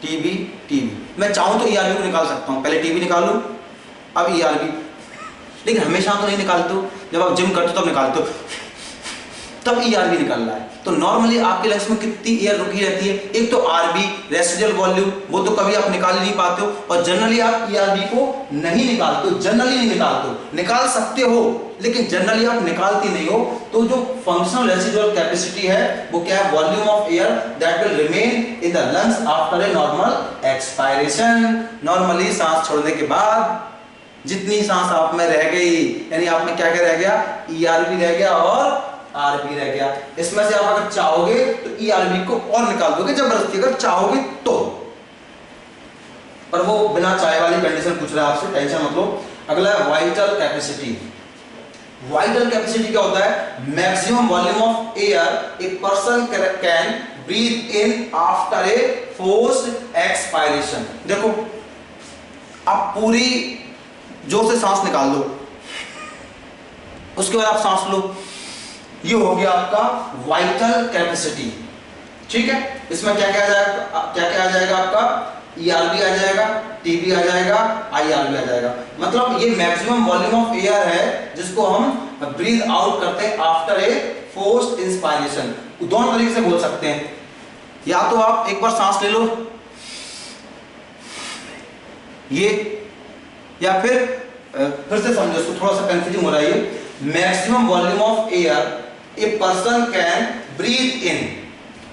टीबी टीबी, मैं चाहूं तो ईआरबी को निकाल सकता हूं। पहले टीबी निकाल लूं, अब ईआरबी। लेकिन हमेशा तो नहीं निकालते हो, जब आप जिम करते हो तब निकालते हो, तब ईआरबी निकल रहा है। तो नॉर्मली आपके लंग्स में कितनी एयर रुकी रहती है? एक तो आरबी, रेसिडुअल वॉल्यूम, वो तो कभी आप निकाल ही नहीं पाते हो, और जनरली आप ईआरबी को नहीं निकालते हो, जनरली नहीं निकालते हो। निकाल सकते हो, लेकिन जनरली आप निकालती नहीं हो। तो जो फंक्शनल रेसिडुअल कैपेसिटी है वो क्या है? Volume of air that will remain in the lungs after a normal expiration. Normally सांस छोड़ने के बाद जितनी सांस आप में रह गई, यानी आप में क्या क्या रह गया? ईआरबी रह गया और आरबी रह गया। इसमें से आप अगर चाहोगे तो ईआरबी को और निकाल दोगे जबरदस्ती, अगर चाहोगे तो। पर वो बिना चाहे वाली कंडीशन पूछ रहा है आपसे, टेंशन मत लो। अगला है वाइटल कैपेसिटी। वाइटल कैपेसिटी क्या होता है? Maximum volume of air a person can breathe in after a forced expiration. देखो, आप पूरी जोर से सांस निकाल दो, उसके बाद आप सांस लो, ये हो गया आपका वाइटल कैपेसिटी। ठीक है, इसमें क्या क्या आ जाएगा? क्या क्या आ जाएगा आपका? ईआरबी आ जाएगा, टीबी आ जाएगा, आईआरबी आ जाएगा। मतलब ये मैक्सिमम वॉल्यूम ऑफ एयर है जिसको हम ब्रीथ आउट करते हैं आफ्टर ए फोर्स्ड इंस्पायरेशन। दोनों तरीके से बोल सकते हैं, या तो आप एक बार सांस ले लो ये, या फिर से समझो, इसको थोड़ा सा कंफ्यूजिंग हो रहा है ये। Maximum volume of air a person can breathe in,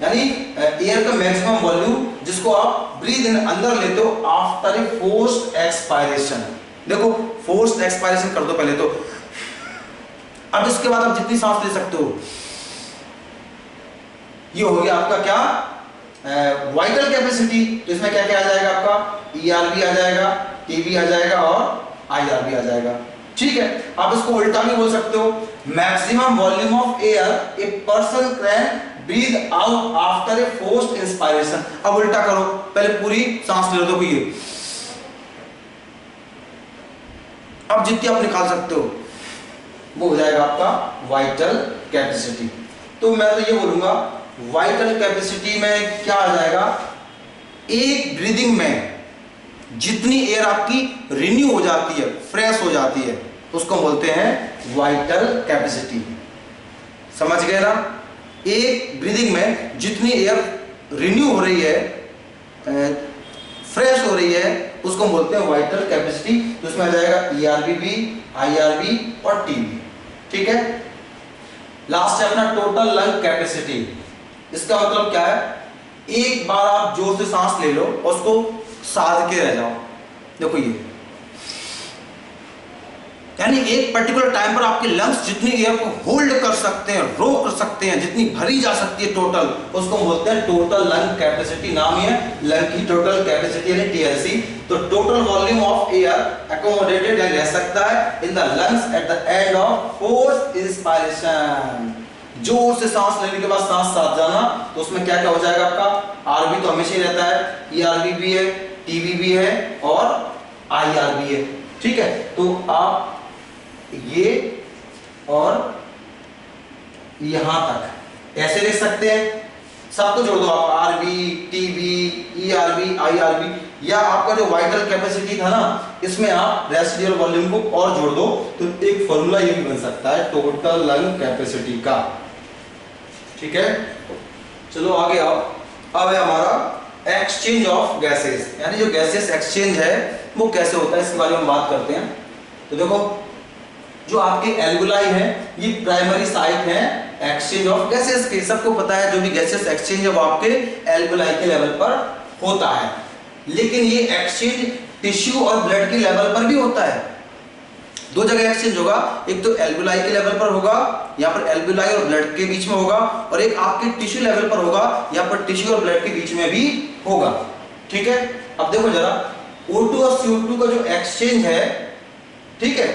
यानी एयर का मैक्सिमम वॉल्यूम जिसको आप ब्रीथ इन अंदर लेते हो आफ्टर ए फोर्स्ड एक्सपायरेशन। देखो, फोर्स्ड एक्सपायरेशन कर दो पहले तो, अब इसके बाद आप जितनी सांस ले सकते हो। ये हो गया आपका क्या? Vital capacity. तो इसमें क्या क्या आ जाएगा आपका? ईआरबी आ जाएगा, टीबी आ जाएगा और आईआरबी आ जाएगा। ठीक है, आप इसको उल्टा भी बोल सकते हो, maximum volume of air a person can breathe out after a forced inspiration. अब उल्टा करो, पहले पूरी सांस ले लो, देखो ये, अब जितनी आप निकाल सकते हो वो हो जाएगा आपका वाइटल कैपेसिटी। तो मैं तो ये बोलूंगा, वाइटल कैपेसिटी में क्या आ जाएगा? एक ब्रीदिंग में जितनी एयर आपकी रिन्यू हो जाती है, फ्रेश हो जाती है, उसको बोलते हैं वाइटल कैपेसिटी। समझ गए ना? एक ब्रीदिंग में जितनी एयर रिन्यू हो रही है, फ्रेश हो रही है, उसको बोलते हैं वाइटल कैपेसिटी। तो उसमें आ जाएगा ईआरबी भी, आईआरबी और टीबी। ठीक है, लास्ट है अपना टोटल लंग कैपेसिटी। इसका मतलब क्या है? एक बार आप जोर से सांस ले लो और उसको साध के रह जाओ, देखो ये, यानी एक पर्टिकुलर टाइम पर आपके लंग्स जितनी एयर को होल्ड कर सकते हैं, रोक कर सकते हैं, जितनी भरी जा सकती है टोटल, उसको बोलते हैं टोटल लंग कैपेसिटी। नाम ही है लंग की टोटल कैपेसिटी यानी टीएलसी। तो total volume of air accommodated रह सकता है in the lungs at the end of forced inspiration. जोर से सांस लेने के बाद सांस साथ जाना, तो उसमें क्या क्या हो जाएगा आपका, आरबी तो हमेशा ही रहता है, ईआरबी भी है, टीबी भी है और आईआरबी है, ठीक है। तो आप ये और यहां तक ऐसे लिख सकते हैं, सबको जोड़ दो आप, आरबी, टीबी, ईआरबी, आईआरबी, या आपका जो वाइटल कैपेसिटी था ना, इसमें आप रेसिडुअल वॉल्यूम को और जोड़ दो, तो एक फॉर्मूला ये भी बन सकता है टोटल लंग कैपेसिटी का, ठीक है। चलो आगे आओ। अब है हमारा एक्सचेंज ऑफ गैसेस, यानी जो गैसेस एक्सचेंज है वो कैसे होता है, इसके बारे में बात करते हैं। तो देखो, जो आपके एल्वुलाई है ये प्राइमरी साइट है एक्सचेंज ऑफ गैसेस की, सबको पता है जो भी गैसेस एक्सचेंज है वो आपके एल्वुलाई के लेवल पर होता है। लेकिन ये एक्सचेंज टिश्यू और ब्लड के लेवल पर भी होता है, दो जगह एक्सचेंज होगा, एक तो एल्वुलाई के लेवल पर होगा, यहाँ पर एल्वुलाई और ब्लड के बीच में होगा, और एक आपके टिश्यू लेवल पर होगा, यहाँ पर टिश्यू और ब्लड के बीच में भी होगा, ठीक है। अब देखो जरा, O2 और CO2 का जो एक्सचेंज है, ठीक है,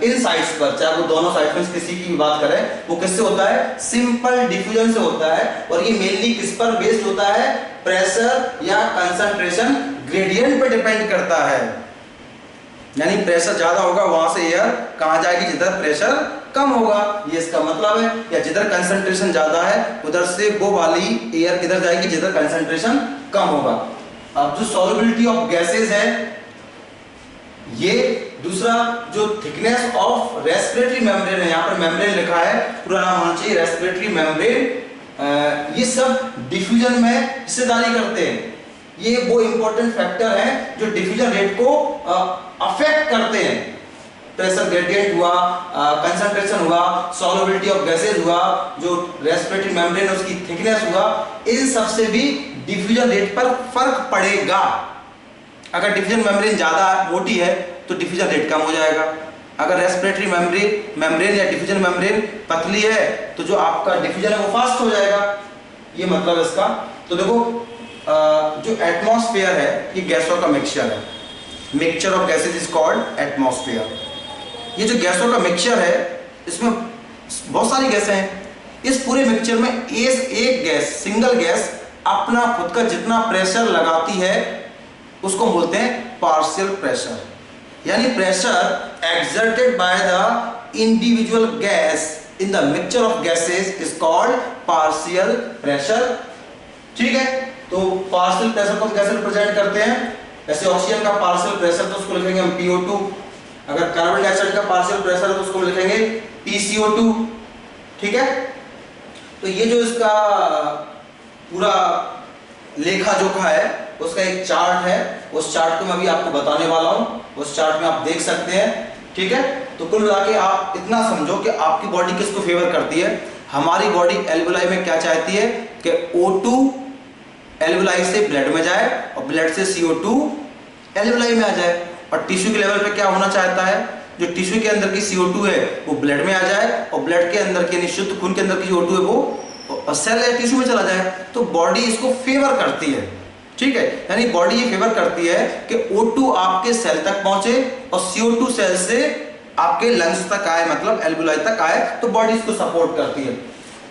इन साइड्स पर, चाहे वो दोनों साइड में किसी की भी बात करें, वो किससे होता है, सिंपल डिफ्यूजन से होता है, और ये मेनली किस पर बेस्ड होता है, प्रेशर या कंसंट्रेशन ग्रेडियंट पर डिपेंड करता है। यानी प्रेशर ज्यादा होगा वहां से एयर कहां जाएगी, जिधर प्रेशर कम होगा, ये इसका मतलब है, या जिधर कंसंट्रेशन ज्यादा है उधर से वो वाली एयर किधर जाएगी, जिधर कंसंट्रेशन कम होगा। अब जो सॉल्युबिलिटी ऑफ गैसेस है, ये दूसरा जो थिकनेस ऑफ रेस्पिरेटरी मेम्ब्रेन है, यहाँ पर मेम्ब्रेन लिखा है, पूरा नाम होना चाहिए रेस्पिरेटरी मेम्ब्रेन, ये सब डिफ्यूजन में हिस्सेदारी करते हैं। ये वो इंपॉर्टेंट फैक्टर है जो डिफ्यूजन रेट को अफेक्ट करते हैं। प्रेशर ग्रेडियंट हुआ, कंसंट्रेशन हुआ, सॉल्युबिलिटी ऑफ गैसेस हुआ, जो रेस्पिरेटरी मेम्ब्रेन है उसकी थिकनेस हुआ, इन सब से भी डिफ्यूजन रेट पर फर्क पड़ेगा। अगर डिफ्यूजन मेम्ब्रेन ज्यादा मोटी है तो डिफ्यूजन रेट कम हो जाएगा, अगर रेस्पिरेटरी मेम्ब्रेन या डिफ्यूजन मेम्ब्रेन पतली है तो जो आपका डिफ्यूजन है वो फास्ट हो जाएगा, ये मतलब इसका। तो देखो, जो एटमॉस्फेयर है ये गैसों का मिक्सचर है, mixture of gases is called atmosphere. ये जो गैसों का मिक्सचर है इसमें बहुत सारी गैसें हैं, इस पूरे मिक्सचर में एक गैस, सिंगल गैस अपना खुद का जितना प्रेशर लगाती है उसको बोलते हैं पार्शियल प्रेशर, यानी pressure exerted by the individual gas in the mixture of gases is called partial pressure, ठीक है। तो पार्शियल प्रेशर को कैसे रिप्रेजेंट करते हैं, ऐसे ऑक्सीजन का पार्शियल प्रेशर तो उसको लिखेंगे हम PO2, अगर कार्बन डाइऑक्साइड का पार्शियल प्रेशर है तो उसको लिखेंगे PCO2, ठीक है। तो ये जो इसका पूरा लेखा जोखा है उसका एक चार्ट है, उस चार्ट को मैं अभी आपको बताने वाला हूं, उस चार्ट में आप देख सकते हैं, ठीक है। तो कुल मिला के आप इतना समझो कि आपकी बॉडी किसको फेवर करती है। हमारी बॉडी एल्वुलाई में क्या चाहती है कि O2 एल्वुलाई से ब्लड में जाए और ब्लड से CO2 एल्वुलाई में आ जाए, और टिश्यू के लेवल पे क्या होना चाहता है, जो टिश्यू के अंदर की CO2 है वो ब्लड में आ जाए, और ब्लड के अंदर की शुद्ध खून के अंदर की CO2 है वो सेल या टिश्यू में चला जाए। तो बॉडी इसको फेवर करती है, ठीक है, यानी बॉडी ये फेवर करती है कि O2 आपके सेल तक पहुंचे और CO2 सेल से आपके लंग्स तक आए, मतलब एल्वुलाई तक आए, तो बॉडी इसको सपोर्ट करती है।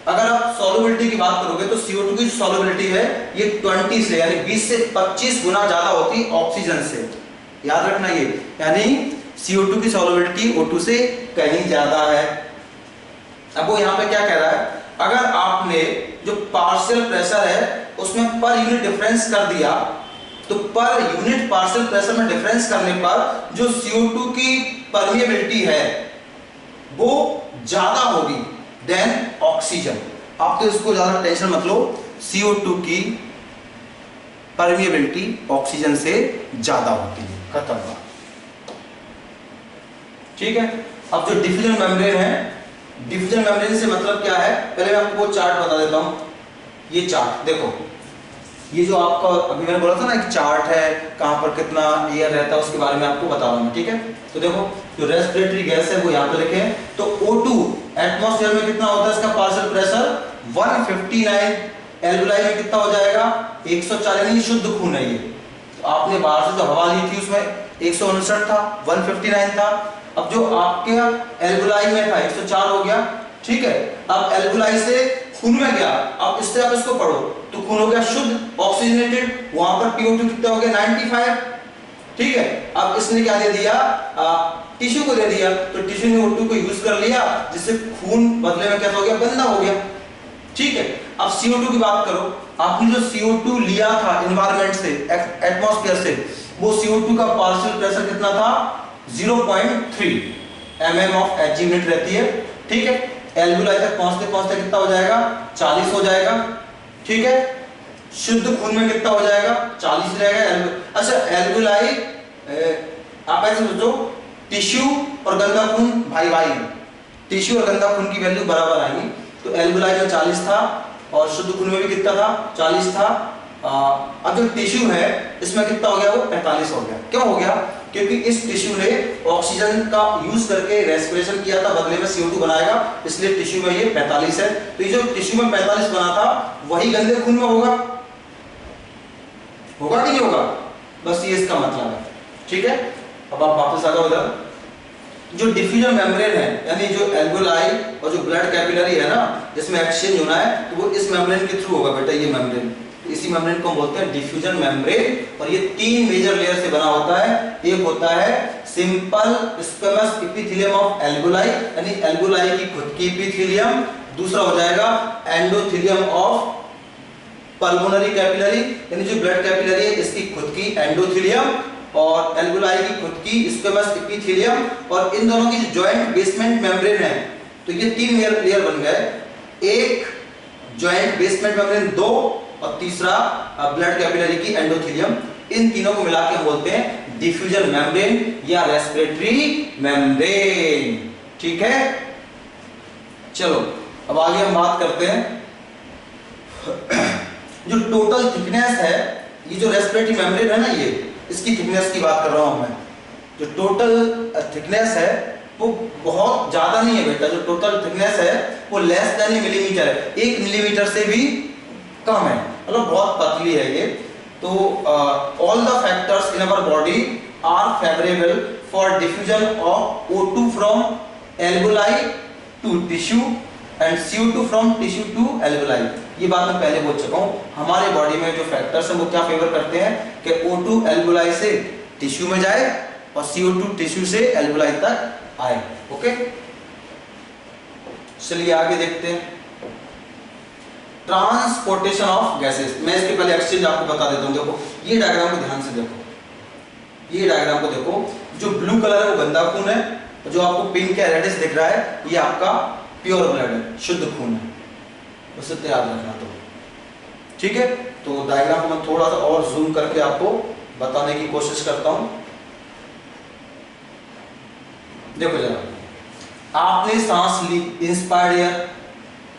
अगर आप सॉल्युबिलिटी की बात करोगे तो CO2 की सॉल्युबिलिटी है ये 20 से यानी 20 से 25 गुना ज्यादा होती ऑक्सीजन से, याद रखना ये, यानी CO2 की सॉल्युबिलिटी O2 से कहीं ज्यादा है। अब वो यहाँ पे क्या कह रहा है, अगर आपने जो पार्शियल प्रेशर है उसमें पर यूनिट डिफरेंस कर दिया, तो पर यूनिट पार्शियल प्रेशर में डिफरेंस करने पर जो CO2 की परमिएबिलिटी है वो ज्यादा होगी देन ऑक्सीजन। आप तो इसको ज्यादा टेंशन मत लो, CO2 की परमिएबिलिटी ऑक्सीजन से ज्यादा होती है, खत्म बात, ठीक है। अब जो डिफ्यूजन मेम्ब्रेन है, डिफ्यूजन मेम्ब्रेन से मतलब क्या है, पहले मैं आपको वो चार्ट बता देता हूं। ये चार्ट देखो, ये जो आपका अभी मैंने बोला था ना एक चार्ट है, कहां पर कितना एयर रहता है उसके बारे में आपको बता रहा हूं, ठीक है। तो देखो, जो रेस्पिरेटरी गैस है वो यहाँ पे लिखे हैं, तो O2 एटमॉस्फेयर में कितना होता है इसका पार्शियल प्रेशर 159, एल्वुलाई में कितना हो जाएगा 140, शुद्ध खून है ये। तो आपने बाहर से जो हवा ली थी उसमें 159 था, 159 था। अब जो आपके एल्वुलाई में था 104 हो गया, ठीक है। अब एल्बुलाई से खून में गया, अब इससे आप इसको पढ़ो तो खून हो गया शुद्ध ऑक्सीजनेटेड, वहां पर PO2 कितना हो गया 95, ठीक है। अब इसने क्या दे दिया, टिश्यू को दे दिया, तो टिश्यू ने O2 को यूज कर लिया, जिससे खून बदले में क्या हो गया, गंदा हो गया, ठीक है। अब CO2 की बात करो, आपने जो CO2 लिया था एनवायरनमेंट से, एटमॉस्फेयर से, वो CO2 का पार्शियल प्रेशर कितना था 0.3 mm ऑफ Hg मिनट रहती है, ठीक है। एल्बुलाई तक पहुंचते पहुंचते कितना हो जाएगा 40 हो जाएगा, ठीक है। शुद्ध खून में कितना हो जाएगा 40 रहेगा। अच्छा एल्बुलाई आप ऐसे सोचो, टिश्यू और गंदा खून भाई भाई है, टिश्यू और गंदा खून की वैल्यू बराबर आएगी, तो एल्बुलाई में 40 था और शुद्ध खून में भी कितना था 40 था। अब जो टिश्यू है इसमें कितना हो गया, वो 45 हो गया। क्यों हो गया, क्योंकि इस टिश्यू ने ऑक्सीजन का यूज करके रेस्पिरेशन किया था, बदले में CO2 बनाएगा, इसलिए टिश्यू में ये 45 है। तो ये जो टिश्यू में 45 बना था वही गंदे खून में होगा, होगा कि नहीं होगा, बस ये इसका मतलब है, ठीक है। अब आप वापस आ जाओ इधर, जो डिफ्यूजन मेम्ब्रेन है, यानी जो एल्बुलाई और जो ब्लड कैपिलरी है ना, जिसमें एक्सचेंज होना है, तो वो इस मेम्ब्रेन के थ्रू होगा बेटा, ये मेम्ब्रेन, इसी मेम्ब्रेन को हम बोलते हैं डिफ्यूजन मेम्ब्रेन, और ये 3 मेजर लेयर से बना होता है। एक होता है सिंपल स्क्वेमस एपिथेलियम ऑफ एल्बुलाई, यानी एल्बुलाई की खुद की एपिथेलियम, दूसरा हो जाएगा एंडोथेलियम ऑफ पल्मोनरी कैपिलरी, यानी जो ब्लड कैपिलरी है इसकी खुद की एंडोथेलियम, और एल्बुलाई की खुद की स्क्वेमस एपिथेलियम, और इन दोनों की जो जॉइंट बेसमेंट मेम्ब्रेन है, तो ये 3 लेयर बन गए। एक जॉइंट बेसमेंट मेम्ब्रेन, 2, और तीसरा ब्लड कैपिलरी की एंडोथेलियम। इन तीनों को मिला के हम बोलते हैं डिफ्यूजन मेम्ब्रेन या रेस्पिरेटरी मेम्ब्रेन, ठीक है। चलो अब आगे हम बात करते हैं जो टोटल थिकनेस है, ये जो रेस्पिरेटरी मेम्ब्रेन है ना, ये इसकी थिकनेस की बात कर रहा हूं मैं। जो टोटल थिकनेस है वो बहुत ज्यादा नहीं है बेटा, जो टोटल थिकनेस है वो लेस देन मिलीमीटर है, 1 मिलीमीटर से भी कम है, मतलब बहुत पतली है ये। तो all the factors in our body are favourable for diffusion of O2 from एल्बुलाई to tissue and CO2 from tissue to एल्बुलाई। ये बात मैं पहले बोल चुका हूं, हमारे बॉडी में जो फैक्टर्स हैं वो क्या फेवर करते हैं कि O2 एल्बुलाई से टिश्यू में जाए और CO2 टिश्यू से एल्बुलाई तक आए, ओके। चलिए आगे देखते हैं ट्रांसपोर्टेशन ऑफ गैसेस। मैं इसके पहले एक्सचेंज आपको बता देता हूं। देखो ये डायग्राम को ध्यान से देखो, ये डायग्राम को देखो, जो ब्लू कलर है वो गंदा खून है, जो आपको पिंक या रेडिश दिख रहा है ये आपका प्योर ब्लड है, शुद्ध खून है, उसे याद रखना। तो ठीक है, तो डायग्राम को मैं थोड़ा सा और जूम करके आपको बताने की कोशिश करता हूं। देखो जरा, आपने सांस ली इंस्पायर्ड एयर,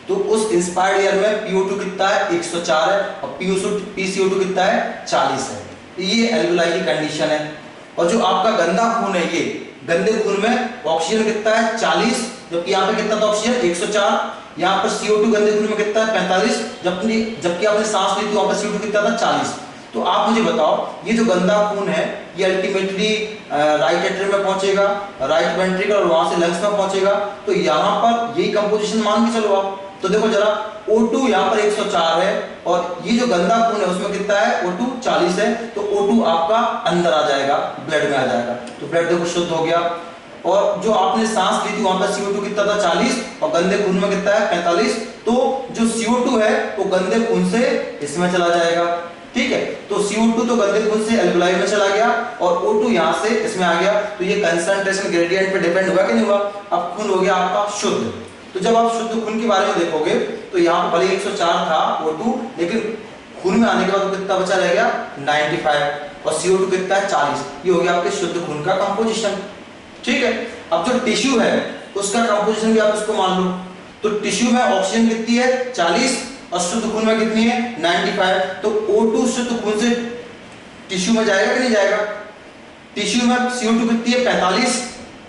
तो उस इंस्पायर्ड एयर में PO2 कितना है 104 है और PCO2 कितना है 40 है। ये एल्बुलाई की कंडीशन है। और जो आपका गंदा खून है, ये गंदे खून में ऑक्सीजन कितना है 40, जबकि यहाँ पे कितना था ऑक्सीजन 104, यहाँ पर CO2 गंदे खून में कितना है 45, जबकि आपने सांस ली थी वहां पर CO2 कितना था 40। तो आप मुझे बताओ, ये जो गंदा खून है ये अल्टीमेटली राइट एट्रियम में पहुंचेगा, राइट वेंट्रिकल, और वहां से लंग्स में पहुंचेगा। तो यहाँ पर यही कंपोजिशन मान के चलो आप। तो देखो जरा, O2 यहाँ पर 104 है और ये जो गंदा खून है उसमें कितना है O2 40 है, तो O2 आपका अंदर आ जाएगा, ब्लड में आ जाएगा, तो ब्लड देखो शुद्ध हो गया। और जो आपने सांस ली थी वहां पर CO2 कितना था 40 और गंदे खून में कितना है 45, तो जो CO2 है वो गंदे खून से इसमें चला जाएगा, ठीक है। तो CO2 तो गंदे खून से एल्बुलाई में चला गया और O2 यहां से इसमें आ गया, तो ये कंसंट्रेशन ग्रेडियंट पे डिपेंड हुआ कि नहीं हुआ। अब खून हो गया आपका शुद्ध। तो जब आप शुद्ध खून के बारे में देखोगे तो यहाँ भले 104 था O2, लेकिन खून में आने के बाद कितना बचा रह गया 95 और CO2 कितना है 40। ये हो गया आपके शुद्ध खून का कंपोजिशन, ठीक है। अब जो टिश्यू है उसका कंपोजिशन भी आप इसको मान लो। तो टिश्यू में ऑक्सीजन कितनी है 40 और शुद्ध खून में कितनी है 95। तो O2 शुद्ध खून से टिश्यू में जाएगा कि नहीं जाएगा। टिश्यू में CO2 कितनी है 45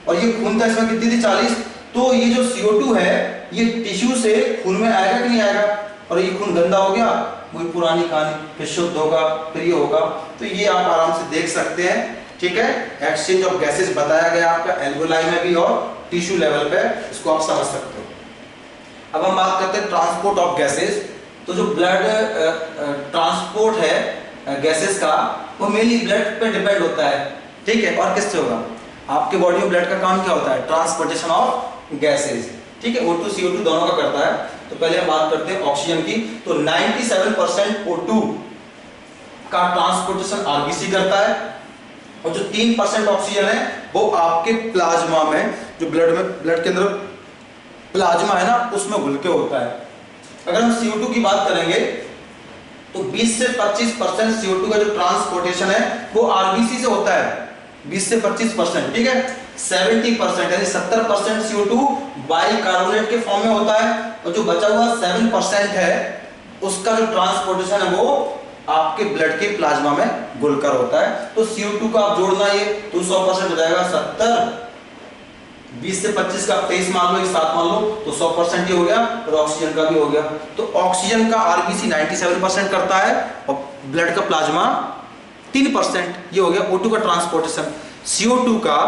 और ये खून था इसमें कितनी थी 40। तो ये जो CO2 है ये टिश्यू से खून में आएगा कि नहीं आएगा, और ये खून गंदा हो गया, वही पुरानी कहानी, फिर शुद्ध होगा, फिर ये होगा। तो ये आप आराम से देख सकते हैं, ठीक है। एक्सचेंज ऑफ गैसेस बताया गया आपका एल्बुलाई में भी और टिश्यू लेवल पे, इसको आप समझ सकते हो। अब हम बात करते हैं ट्रांसपोर्ट ऑफ गैसेस। तो जो ब्लड ट्रांसपोर्ट है गैसेस का, वो मेनली ब्लड पे डिपेंड होता है, ठीक है। और किससे होगा? आपके बॉडी में ब्लड का काम क्या होता है? ट्रांसपोर्टेशन ऑफ गैसेस, ठीक है। O2 CO2 दोनों का करता है। तो पहले हम बात करते हैं ऑक्सीजन की। तो 97% O2 का ट्रांसपोर्टेशन आरबीसी करता है, और जो 3% ऑक्सीजन है वो आपके प्लाज्मा में, जो ब्लड के अंदर प्लाज्मा है ना, उसमें घुल के होता है। अगर हम CO2 की बात करेंगे तो 20 से 25% CO2 का जो ट्रांसपोर्टेशन है वो आरबीसी से होता है, 20 से 25%, ठीक है। 70% यानी 70% CO2 बाइकार्बोनेट के फॉर्म में होता है, और जो बचा हुआ 7% है उसका जो ट्रांसपोर्टेशन है वो आपके ब्लड के प्लाज्मा में घुलकर होता है। तो CO2 का आप जोड़ना ये तो 100% हो जाएगा 70, 20 से 25 का 23 मान लो, 7 मान लो, तो 100% ये हो गया, और ऑक्सीजन का भी हो गया। तो ऑक्सीजन का आरबीसी 97% करता है, और ब्लड का प्लाज्मा 3%, ये हो गया O2 का ट्रांसपोर्टेशन। CO2 का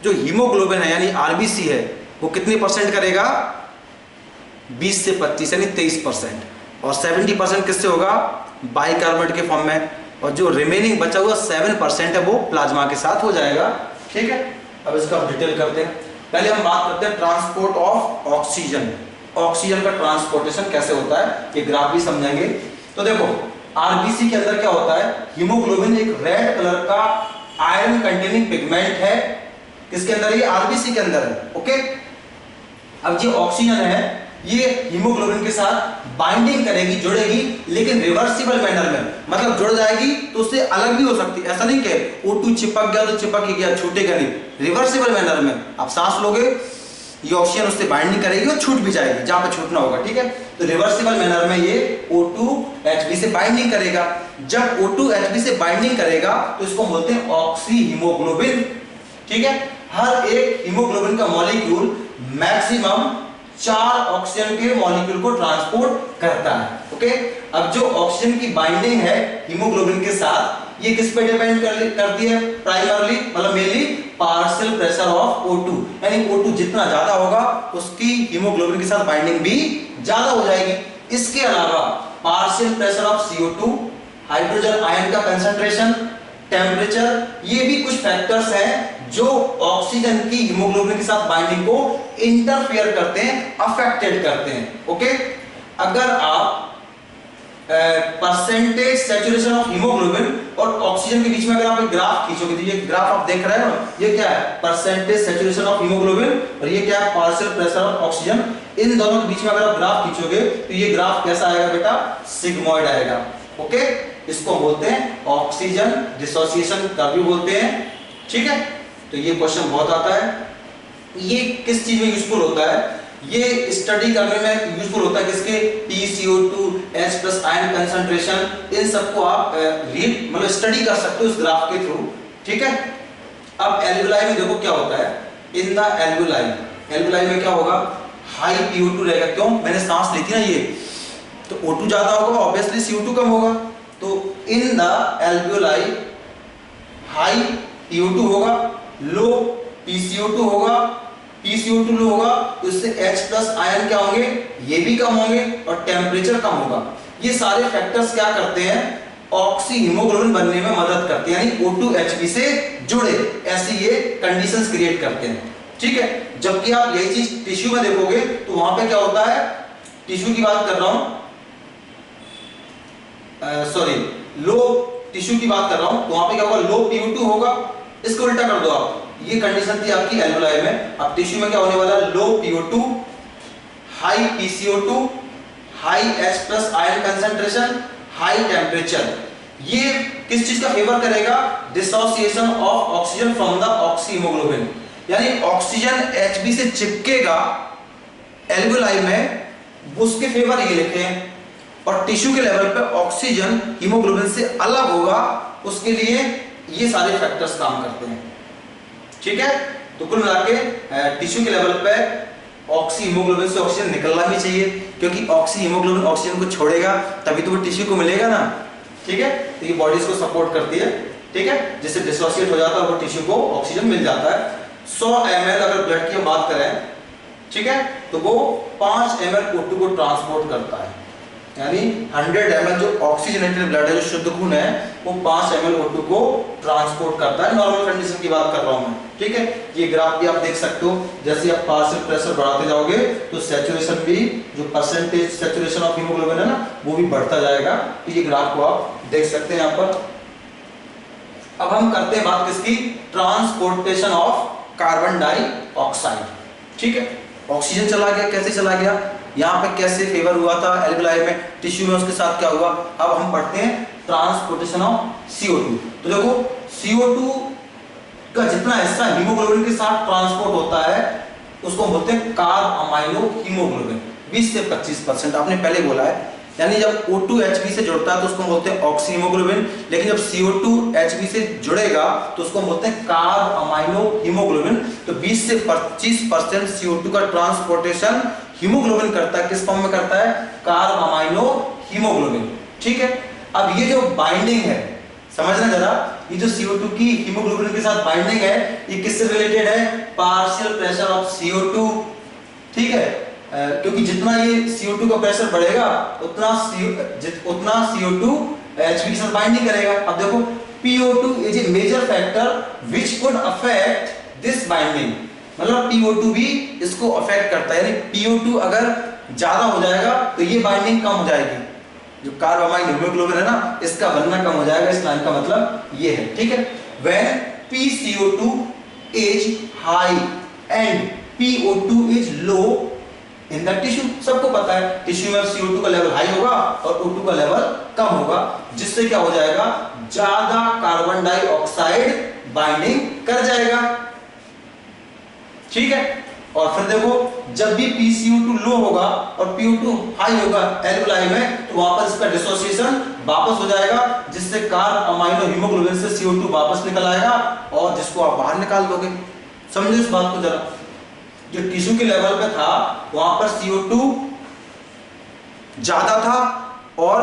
जो हीमोग्लोबिन है यानी आरबीसी है वो कितने परसेंट करेगा? 20 से 25 यानी 23%, और 70% किससे होगा? बाइकार्बोनेट के फॉर्म में, और जो रिमेनिंग बचा हुआ 7% है वो प्लाज्मा के साथ हो जाएगा, ठीक है। अब इसका डिटेल करते हैं। पहले हम बात करते हैं ट्रांसपोर्ट ऑफ ऑक्सीजन। ऑक्सीजन का ट्रांसपोर्टेशन कैसे होता है ये ग्राफ भी समझेंगे। तो देखो आरबीसी के अंदर क्या होता है? हीमोग्लोबिन एक रेड कलर का आयरन कंटेनिंग पिगमेंट है, किसके अंदर? ये आरबीसी के अंदर है, ओके। अब जो ऑक्सीजन है ये हीमोग्लोबिन के साथ बाइंडिंग करेगी, जुड़ेगी, लेकिन रिवर्सिबल मैनर में, मतलब जुड़ जाएगी तो उससे अलग भी हो सकती है। ऐसा नहीं कि O2 चिपक गया तो चिपक ही गया, छूटेगा नहीं। रिवर्सिबल मैनर में आप सांस लोगे, ये ऑक्सीजन उससे बाइंडिंग करेगी और छूट भी जाएगी जहां पे छूटना होगा, ठीक है। तो रिवर्सिबल मैनर में ये O2 Hb से बाइंडिंग करेगा। जब O2 Hb से बाइंडिंग करेगा तो इसको बोलते हैं ऑक्सी हीमोग्लोबिन, ठीक है। हर एक हीमोग्लोबिन का मॉलिक्यूल मैक्सिमम 4 ऑक्सीजन के मॉलिक्यूल को ट्रांसपोर्ट करता है, ओके। अब जो ऑक्सीजन की बाइंडिंग है हीमोग्लोबिन के साथ, ये किस पे डिपेंड करती है? प्राइमरली मतलब mainly partial pressure of O2, यानी O2 जितना ज्यादा होगा उसकी हीमोग्लोबिन के साथ बाइंडिंग भी ज्यादा हो जाएगी। इसके अलावा partial pressure of CO2, hydrogen ion का कंसंट्रेशन, टेम्परेचर, ये भी कुछ फैक्टर्स हैं जो ऑक्सीजन की हीमोग्लोबिन के साथ बाइंडिंग को इंटरफेयर करते हैं, अफेक्टेड करते हैं, ओके। अगर आप परसेंटेज सैचुरेशन ऑफ हीमोग्लोबिन और ऑक्सीजन के बीच में अगर आप एक ग्राफ खींचोगे, तो ये ग्राफ आप देख रहे हो, ये क्या है? परसेंटेज सैचुरेशन ऑफ हीमोग्लोबिन, और ये क्या है? Partial pressure of oxygen. इन दोनों के बीच में अगर आप ग्राफ खींचोगे तो ये ग्राफ कैसा आएगा बेटा? सिग्मोइड आएगा, ओके। इसको बोलते हैं ऑक्सीजन डिसोसिएशन कर्व भी बोलते हैं, ठीक है। तो ये क्वेश्चन बहुत आता है। ये किस चीज में यूजफुल होता है? ये स्टडी करने में यूजफुल होता है किसके? PCO2 H+ आयन कंसंट्रेशन, इन सबको आप रीड मतलब स्टडी कर सकते हो इस ग्राफ के थ्रू, ठीक है। अब एल्वेलाई में देखो क्या होता है। इन द एल्वेलाई में क्या होगा? हाई PO2 रहेगा। क्यों? मैंने सांस ली थी ना, ये तो O2 ज्यादा होगा, ऑब्वियसली CO2 कम होगा। तो in the alveoli high PO2 होगा, लो PCO2 होगा, PCO2 लो होगा तो इससे H+ आयन क्या होंगे? ये भी कम होंगे, और टेम्परेचर कम होगा। ये सारे फैक्टर्स क्या करते हैं? ऑक्सी हीमोग्लोबिन बनने में मदद करते हैं, यानी O2 Hb से जुड़े, ऐसी ये कंडीशंस क्रिएट करते हैं, ठीक है। जबकि आप यही चीज टिश्यू में देखोगे तो वहां पे क्या होता है? टिश्यू की बात कर रहा हूं, सॉरी, लो टिश्यू की बात कर रहा हूं, तो वहां पे क्या होगा? लो PO2 होगा। इसको उल्टा कर दो आप, ये कंडीशन थी आपकी एल्वेलाई में। अब टिश्यू में क्या होने वाला? लो PO2, high PCO2, high H+ ion concentration, high temperature. ये किस चीज का फेवर करेगा? Dissociation of oxygen from the oxy haemoglobin, यानी ऑक्सीजन Hb से चिपकेगा एल्वेलाई में, उसके फेवर ये लिखे हैं। और टिश्यू के लेवल पे ऑक्सीजन हीमोग्लोबिन से अलग होगा, उसके लिए ये सारे फैक्टर्स काम करते हैं, ठीक है। तो कुल मिला के टिश्यू के लेवल पे ऑक्सी हीमोग्लोबिन से ऑक्सीजन निकलना भी चाहिए, क्योंकि ऑक्सी हीमोग्लोबिन ऑक्सीजन को छोड़ेगा तभी तो वो टिश्यू को मिलेगा ना, ठीक है। तो ये बॉडीज को सपोर्ट करती है, ठीक है, जिससे डिसोसिएट हो जाता है वो टिश्यू को ऑक्सीजन मिल जाता है। 100 ml अगर ब्लड की बात करें ठीक है, तो वो 5 ml O2 को ट्रांसपोर्ट करता है, यानी 100 ml जो ऑक्सीजनेटेड ब्लड है, जो शुद्ध खून है, वो 5 ml O2 को ट्रांसपोर्ट करता है। नॉर्मल कंडीशन की बात कर रहा हूं मैं, ठीक है। ये ग्राफ भी आप देख सकते हो, जैसे आप पार्शियल प्रेशर बढ़ाते जाओगे तो सैचुरेशन भी, जो परसेंटेज सैचुरेशन ऑफ हीमोग्लोबिन है ना, वो भी बढ़ता जाएगा। तो ये ग्राफ को आप देख सकते हैं यहाँ पर। अब हम करते हैं बात किसकी, ट्रांसपोर्टेशन ऑफ कार्बन डाइऑक्साइड, ठीक है। ऑक्सीजन चला गया, कैसे चला गया, यहाँ पे कैसे फेवर हुआ था एल्वेलाई में, टिश्यू में, उसके साथ क्या हुआ। अब हम पढ़ते हैं ट्रांसपोर्टेशन ऑफ CO2। तो देखो CO2 का जितना हिस्सा हीमोग्लोबिन के साथ ट्रांसपोर्ट होता है उसको बोलते हैं कार्ब अमाइनो हीमोग्लोबिन, 20 से 25%। आपने पहले बोला है, यानी जब O2 Hb से जुड़ता है तो उसको बोलते हैं ऑक्सी हीमोग्लोबिन, लेकिन जब CO2 Hb से जुड़ेगा तो उसको बोलते हैं कार्ब अमाइनो हीमोग्लोबिन। तो 20 से 25% CO2 का ट्रांसपोर्टेशन हीमोग्लोबिन करता है, किस फॉर्म में करता है, कार्ब अमाइनो हीमोग्लोबिन, ठीक है। अब ये जो बाइंडिंग है, समझना जरा, ये जो CO2 की हीमोग्लोबिन के साथ बाइंडिंग है, ये किससे रिलेटेड है, पार्शियल प्रेशर ऑफ CO2, ठीक है। क्योंकि जितना ये CO2 का प्रेशर बढ़ेगा उतना CO2 Hb के साथ बाइंडिंग करेगा। अब देखो PO2 is a major factor which could affect this binding, मतलब PO2 भी इसको अफेक्ट करता है, यानी PO2 अगर ज्यादा हो जाएगा तो ये बाइंडिंग कम हो जाएगी, जो कार्ब अमाइनो हीमोग्लोबिन है ना, इसका बनना कम हो जाएगा। इस लाइन का मतलब ये है, ठीक है। When PCO2 is high and PO2 is low in the tissue, सबको पता है टिश्यू में CO2 का लेवल हाई होगा और O2 का लेवल कम होगा, जिससे क्या हो जाएगा, ज्यादा कार्बन डाइऑक्साइड बाइंडिंग कर जाएगा, ठीक है। और फिर देखो जब भी PCO2 लो होगा और PO2 हाई होगा एल्वेलाई में, तो वहां पर इसका डिसोसिएशन वापस हो जाएगा, जिससे कार्ब अमाइनो हीमोग्लोबिन से CO2 वापस निकल आएगा और जिसको आप बाहर निकाल दोगे। समझो इस बात को जरा, जो टिश्यू के लेवल पे था वहां पर CO2 ज्यादा था और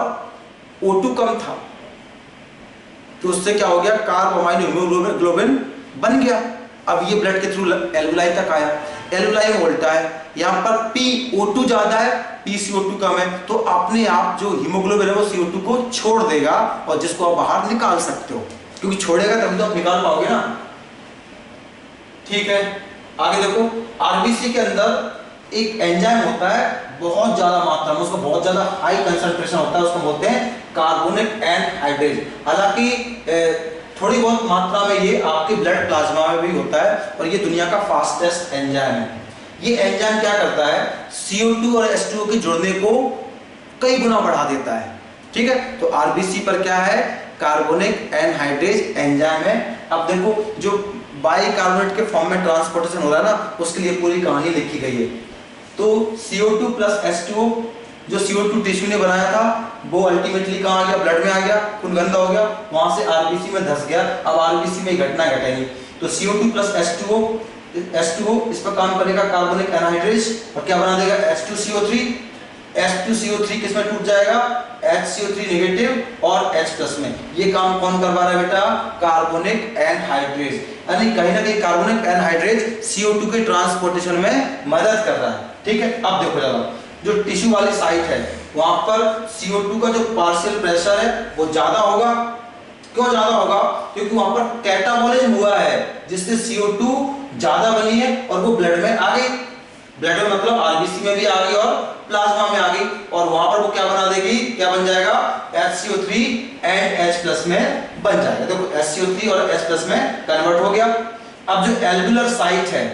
O2 कम था, तो उससे क्या हो गया, कार्ब अमाइनो हीमोग्लोबिन बन गया। अब ये ब्लड के थ्रू एल्वेलाई तक आया, एल्वेलाई में उल्टा है, यहाँ पर PO2 ज्यादा है, PCO2 कम है, तो अपने आप जो हीमोग्लोबिन है वो CO2 को छोड़ देगा और जिसको आप बाहर निकाल सकते हो, क्योंकि छोड़ेगा तभी तो आप निकाल पाओगे ना, ठीक है। आगे देखो आरबीसी के अंदर एक एंजाइम होता है बहुत ज्यादा मात्रा में, उसका बहुत ज्यादा हाई कंसंट्रेशन होता है, उसको बोलते हैं कार्बोनिक एनहाइड्रेज। हालांकि थोड़ी बहुत मात्रा में ये आपके ब्लड प्लाज्मा में भी होता है और ये दुनिया का फास्टेस्ट एंजाइम है। ये एंजाइम क्या करता है, CO2 और H2O के जुड़ने को कई गुना बढ़ा देता है, ठीक है। तो आरबीसी पर क्या है, कार्बोनिक एनहाइड्रेज एंजाइम है। अब देखो जो बाइकार्बोनेट के फॉर्म में ट्रांसपोर्टेशन हो रहा है ना, उसके लिए पूरी कहानी लिखी गई है। तो CO2 प्लस H2O, जो CO2 टिश्यू ने बनाया था वो अल्टीमेटली कहां आ गया, ब्लड में आ गया, खून गंदा हो गया, वहां से आरबीसी में धस गया। अब आरबीसी में घटना घटेगी, तो CO2 प्लस H2O इस पर काम करेगा कार्बोनिक एनहाइड्रेज और क्या बना देगा, H2CO3। H2CO3 किस में टूट जाएगा, HCO3 नेगेटिव और H प्लस में। ये काम कौन करवा रहा है बेटा, कार्बोनिक एनहाइड्रेज, यानी कहीं ना कहीं कार्बोनिक एनहाइड्रेज CO2 के ट्रांसपोर्टेशन में मदद कर रहा है, ठीक है। अब देखो जरा, जो टिश्यू वाली साइट है वहां पर CO2 का जो पार्शियल प्रेशर है वो ज्यादा होगा। क्यों ज्यादा होगा, क्योंकि वहां पर कैटाबॉलिज्म हुआ है जिससे CO2 ज्यादा बनी है और वो ब्लड में आ गई, ब्लड में मतलब आरबीसी में भी आ गई और प्लाज्मा में आ गई, और वहां पर वो क्या बना देगी, क्या बन जाएगा, HCO3 एंड H प्लस में बन जाएगा। देखो HCO3 और H प्लस में कन्वर्ट हो गया। अब जो एल्वुलर साइट है,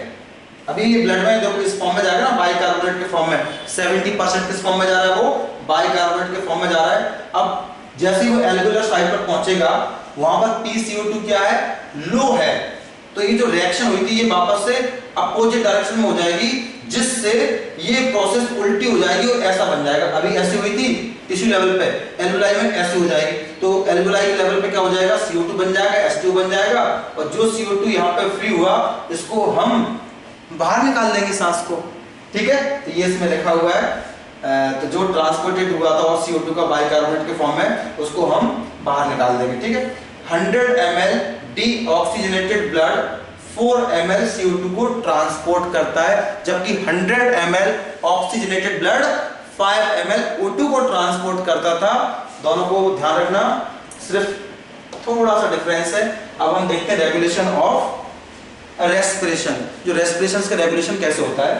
अभी ये ब्लड में देखो इस फॉर्म में जाएगा ना, बाइकार्बोनेट के फॉर्म में, 70% किस फॉर्म में जा रहा है, वो बाइकार्बोनेट के फॉर्म में जा रहा है। अब जैसे ही वो एल्वुलर साइट पर पहुंचेगा वहां पर PCO2 क्या है, लो है, तो ये जो रिएक्शन हुई थी ये वापस से अपोजिट डायरेक्शन में हो जाएगी, जिससे ये प्रोसेस उल्टी हो जाएगी और ऐसा बन जाएगा। अभी ऐसी हुई थी टिश्यू लेवल पे, एल्वुलाई में ऐसी हो जाएगी, तो एल्वुलाई के लेवल पे क्या हो जाएगा, CO2 बन जाएगा, H2 बन जाएगा, और जो CO2 यहाँ पे फ्री हुआ इसको हम बाहर निकाल देंगे सांस को, ठीक है। तो ये इसमें लिखा हुआ है, तो जो ट्रांसपोर्टेड हुआ था और CO2 का बाइकार्बोनेट के फॉर्म में उसको हम बाहर निकाल देंगे, ठीक है। 100 ml deoxygenated blood 4 ml CO2 को ट्रांसपोर्ट करता है, जबकि 100 ml oxygenated blood 5 ml O2 को ट्रांसपोर्ट करता था। दोनों को ध्यान रखना, सिर्फ थोड़ा सा डिफरेंस है। अब हम देखते हैं रेगुलेशन ऑफ रेस्पिरेशन। जो रेस्पिरेशन का रेगुलेशन कैसे होता है,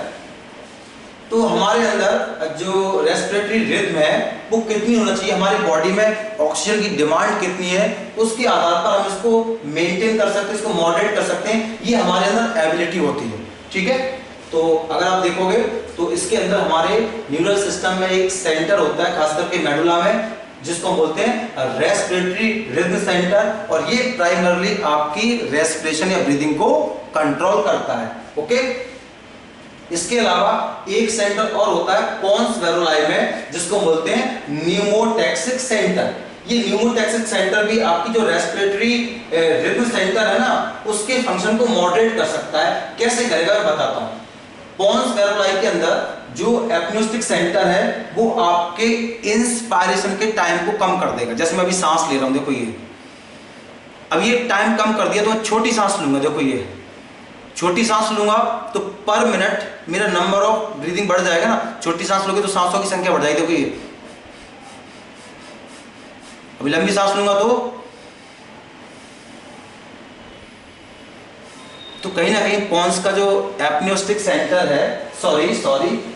तो हमारे अंदर जो रेस्पिरेटरी रिदम है वो कितनी होना चाहिए, हमारी बॉडी में ऑक्सीजन की डिमांड कितनी है, उसके आधार पर हम इसको मेंटेन कर सकते हैं, इसको मॉडरेट कर सकते हैं। ये हमारे अंदर एबिलिटी होती है, ठीक है। तो अगर आप देखोगे तो इसके अंदर हमारे न्यूरल सिस्टम में एक सेंटर होता है, खास करके मेडुला में, जिसको हम बोलते हैं रेस्पिरेटरी रिदम सेंटर, और ये प्राइमरली आपकी रेस्पिरेशन या ब्रीदिंग को कंट्रोल करता है, ओके। इसके अलावा एक सेंटर और होता है पोन्स वेरुलाई में, जिसको बोलते हैं न्यूमोटैक्सिक सेंटर। ये न्यूमोटैक्सिक सेंटर भी आपकी जो रेस्पिरेटरी रिदम सेंटर है ना, उसके फंक्शन को मॉडरेट कर सकता है। कैसे करेगा मैं बताता हूं। पोन्स वेरुलाई के अंदर जो एपनियोस्टिक सेंटर है वो आपके इंस्पायरेशन के टाइम को कम कर देगा। जैसे मैं अभी सांस ले रहा हूं, देखो ये अब ये टाइम कम कर दिया, तो मैं छोटी सांस लूंगा, देखो ये छोटी सांस लूंगा तो पर मिनट मेरा नंबर ऑफ ब्रीदिंग बढ़ जाएगा ना। छोटी सांस लोगे तो सांसों की संख्या बढ़ जाएगी, देखो ये। अभी लंबी सांस लूंगा तो कहीं ना कहीं पोन्स का जो एपनियोस्टिक सेंटर है, सॉरी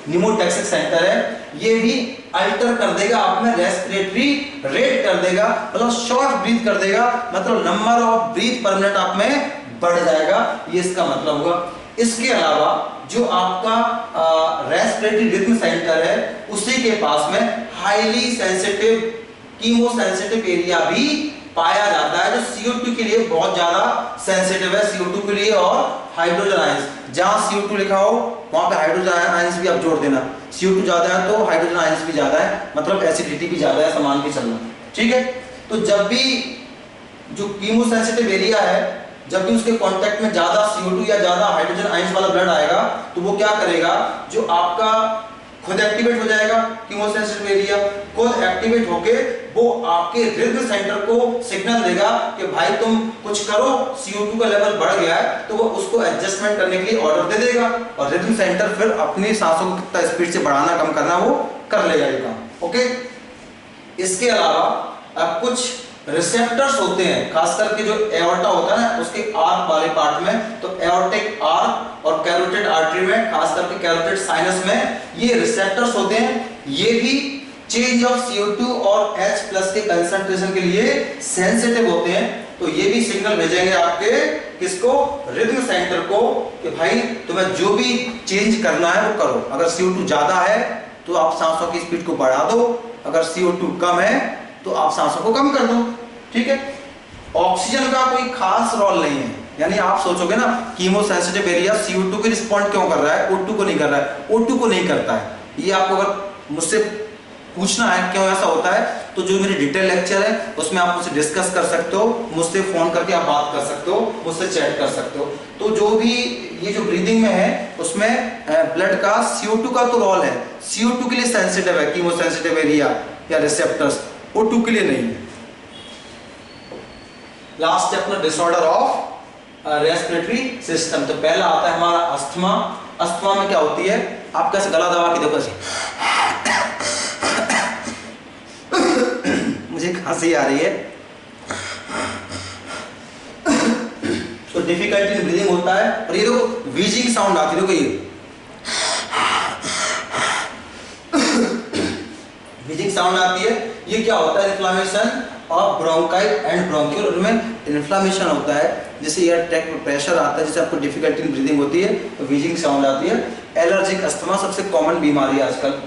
न्यूमोटैक्सिक सेंटर है, ये भी अल्टर कर देगा, आप में रेस्पिरेटरी रेट कर देगा, मतलब शॉर्ट ब्रीथ कर देगा, मतलब नंबर ऑफ ब्रीथ पर मिनट आप में बढ़ जाएगा। ये इसका मतलब हुआ। इसके अलावा जो आपका रेस्पिरेटरी रिदम सेंटर है, उसी के पास में highly sensitive chemo sensitive area भी पाया जाता है, जो CO2 के लिए बहुत ज्यादा सेंसिटिव है, CO2 के लिए और हाइड्रोजन आयंस। जहां CO2 लिखा हो वहां पे हाइड्रोजन आयंस भी आप जोड़ देना। CO2 ज्यादा है तो हाइड्रोजन आयंस भी ज्यादा है, मतलब एसिडिटी भी ज्यादा है, सामान के चलना, ठीक है। तो जब भी जो कीमो सेंसिटिव एरिया है, जब भी उसके कांटेक्ट में ज्यादा CO2 या ज्यादा हाइड्रोजन आयंस वाला ब्लड आएगा, तो वो क्या करेगा, जो आपका खुद एक्टिवेट हो जाएगा, कीमोसेंसिटिव एरिया खुद एक्टिवेट होके वो आपके रिदम सेंटर को सिग्नल देगा कि भाई तुम कुछ करो, CO2 का लेवल बढ़ गया है, तो वो उसको एडजस्टमेंट करने के लिए ऑर्डर दे देगा, और रिदम सेंटर फिर अपनी सांसों को कितना स्पीड से बढ़ाना कम करना वो कर लेगा ये काम, ओके। इसके अलावा कुछ रिसेप्टर्स होते हैं, खास करके जो एओर्टा होता है ना, उसके आर्क वाले पार्ट में, तो एओर्टिक आर्क और कैरोटिड आर्टरी में, खास करके कैरोटिड साइनस में ये रिसेप्टर्स होते हैं। ये भी चेंज ऑफ CO2 और H+ के कंसंट्रेशन के लिए सेंसिटिव होते हैं। तो ये भी सिग्नल भेजेंगे आपके किसको, रिदम सेंटर को, कि भाई तुम्हें जो भी चेंज करना है वो करो। अगर CO2 ज्यादा है तो आप सांसों की स्पीड को बढ़ा दो, अगर CO2 कम है तो आप सांसों को कम कर दो, ठीक है। ऑक्सीजन का कोई खास रोल नहीं है, यानी आप सोचोगे ना कीमो सेंसिटिव एरिया CO2 को रिस्पॉन्ड क्यों कर रहा है, O2 को नहीं कर रहा है, O2 को नहीं करता है। ये आपको अगर मुझसे पूछना है क्यों ऐसा होता है, तो जो मेरे डिटेल लेक्चर है उसमें आप मुझसे डिस्कस कर सकते हो, मुझसे फोन करके आप बात कर सकते हो, मुझसे चैट कर सकते हो। तो जो भी ये जो ब्रीदिंग में है उसमें ब्लड का CO2 का तो रोल है, CO2 के लिए सेंसिटिव है कीमो सेंसिटिव एरिया या रिसेप्टर्स, O2 के लिए नहीं। लास्ट है अपना डिसऑर्डर ऑफ रेस्पिरेटरी सिस्टम। तो पहला आता है हमारा अस्थमा। अस्थमा में क्या होती है, आप कैसे गला दबा के देखो, मुझे खांसी आ रही है, तो डिफिकल्टी इन ब्रीदिंग होता है, और ये देखो व्हीजिंग साउंड आती है, देखो ये व्हीजिंग साउंड आती है। ये क्या होता है, inflammation of bronchi and bronchiole, उनमें इन्फ्लामेशन होता है, जैसे एयर ट्रैक में प्रेशर आता है, जिससे आपको डिफिकल्टी इन ब्रीदिंग होती है, तो व्हीजिंग साउंड आती है। एलर्जिक अस्थमा सबसे कॉमन बीमारी है आजकल।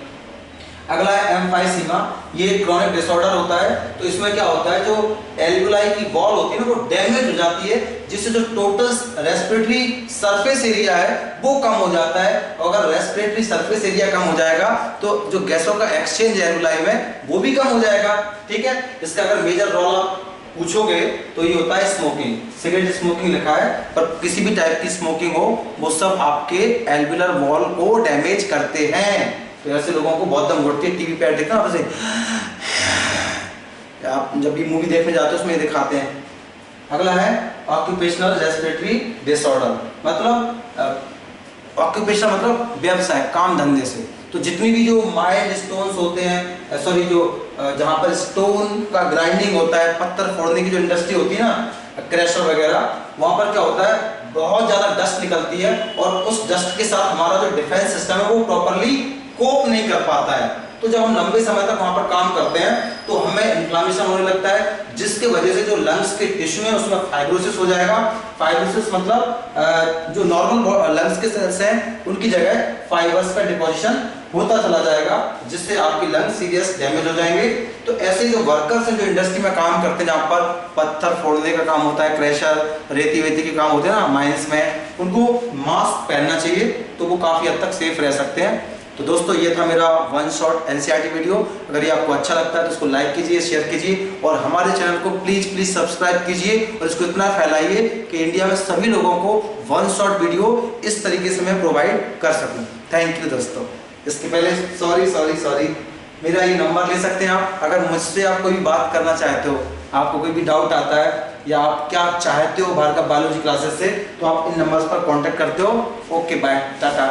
अगला है एम्फाइसीमा, ये क्रॉनिक डिसऑर्डर होता है। तो इसमें क्या होता है, जो एल्वुलाई की वॉल होती है ना वो डैमेज हो जाती है, जिससे जो टोटल रेस्पिरेटरी सरफेस एरिया है वो कम हो जाता है। और अगर रेस्पिरेटरी सरफेस एरिया कम हो जाएगा तो जो गैसों का एक्सचेंज है एल्वुलाई में वो भी कम हो जाएगा, ठीक है। इसका अगर मेजर रोल आप पूछोगे तो ये होता है स्मोकिंग। सिगरेट स्मोकिंग लिखा है, पर किसी भी टाइप की स्मोकिंग हो वो सब आपके एल्वुलर वॉल को डैमेज करते हैं। तो ऐसे लोगों को बहुत दम घुटती है, टीवी पे देखना आप, आप जब भी मूवी देखने जाते हो उसमें दिखाते हैं। अगला है ऑक्यूपेशनल रेस्पिरेटरी डिसऑर्डर, मतलब ऑक्यूपेशन मतलब व्यवसाय, काम धंधे से। तो जितनी भी जो माइल्ड स्टोन्स होते हैं, सॉरी जो जहाँ पर स्टोन का ग्राइंडिंग होता है, पत्थर फोड़ने की जो इंडस्ट्री होती है ना, क्रशर वगैरह, वहाँ पर क्या होता है, बहुत ज़्यादा डस्ट निकलती है और उस डस्ट के साथ हमारा जो डिफेंस सिस्टम है वो प्रॉपरली कोप नहीं कर पाता है। तो जब हम लंबे समय तक वहाँ पर काम करते हैं तो हमें इन्फ्लामेशन होने लगता है, जिसके वजह से जो लंग्स के टिश्यू है उसमें फाइब्रोसिस हो जाएगा। फाइब्रोसिस मतलब जो नॉर्मल लंग्स के सेल्स हैं उनकी जगह फाइबर्स का डिपोजिशन होता चला जाएगा, जिससे आपकी लंग्स सीरियस डैमेज हो जाएंगे। तो ऐसे जो वर्कर्स हैं जो इंडस्ट्री में काम करते हैं, जहाँ पर पत्थर फोड़ने का काम होता है, क्रशर, रेती वेती के काम होते हैं ना माइंस में, उनको मास्क पहनना चाहिए, तो वो काफ़ी हद तक सेफ रह सकते हैं। तो दोस्तों ये था मेरा वन शॉट एनसीईआरटी वीडियो। अगर ये आपको अच्छा लगता है तो इसको लाइक कीजिए, शेयर कीजिए और हमारे चैनल को प्लीज सब्सक्राइब कीजिए और इसको इतना फैलाइए कि इंडिया में सभी लोगों को वन शॉट वीडियो इस तरीके से मैं प्रोवाइड कर सकूं। थैंक यू दोस्तों। इसके पहले सॉरी मेरा ये नंबर ले सकते हैं आप, अगर मुझसे आप कोई भी बात करना चाहते हो, आपको कोई भी डाउट आता है या आप क्या चाहते हो भार्गव बायोलॉजी क्लासेस से, तो आप इन नंबर्स पर कांटेक्ट करते हो। Okay bye, Tata.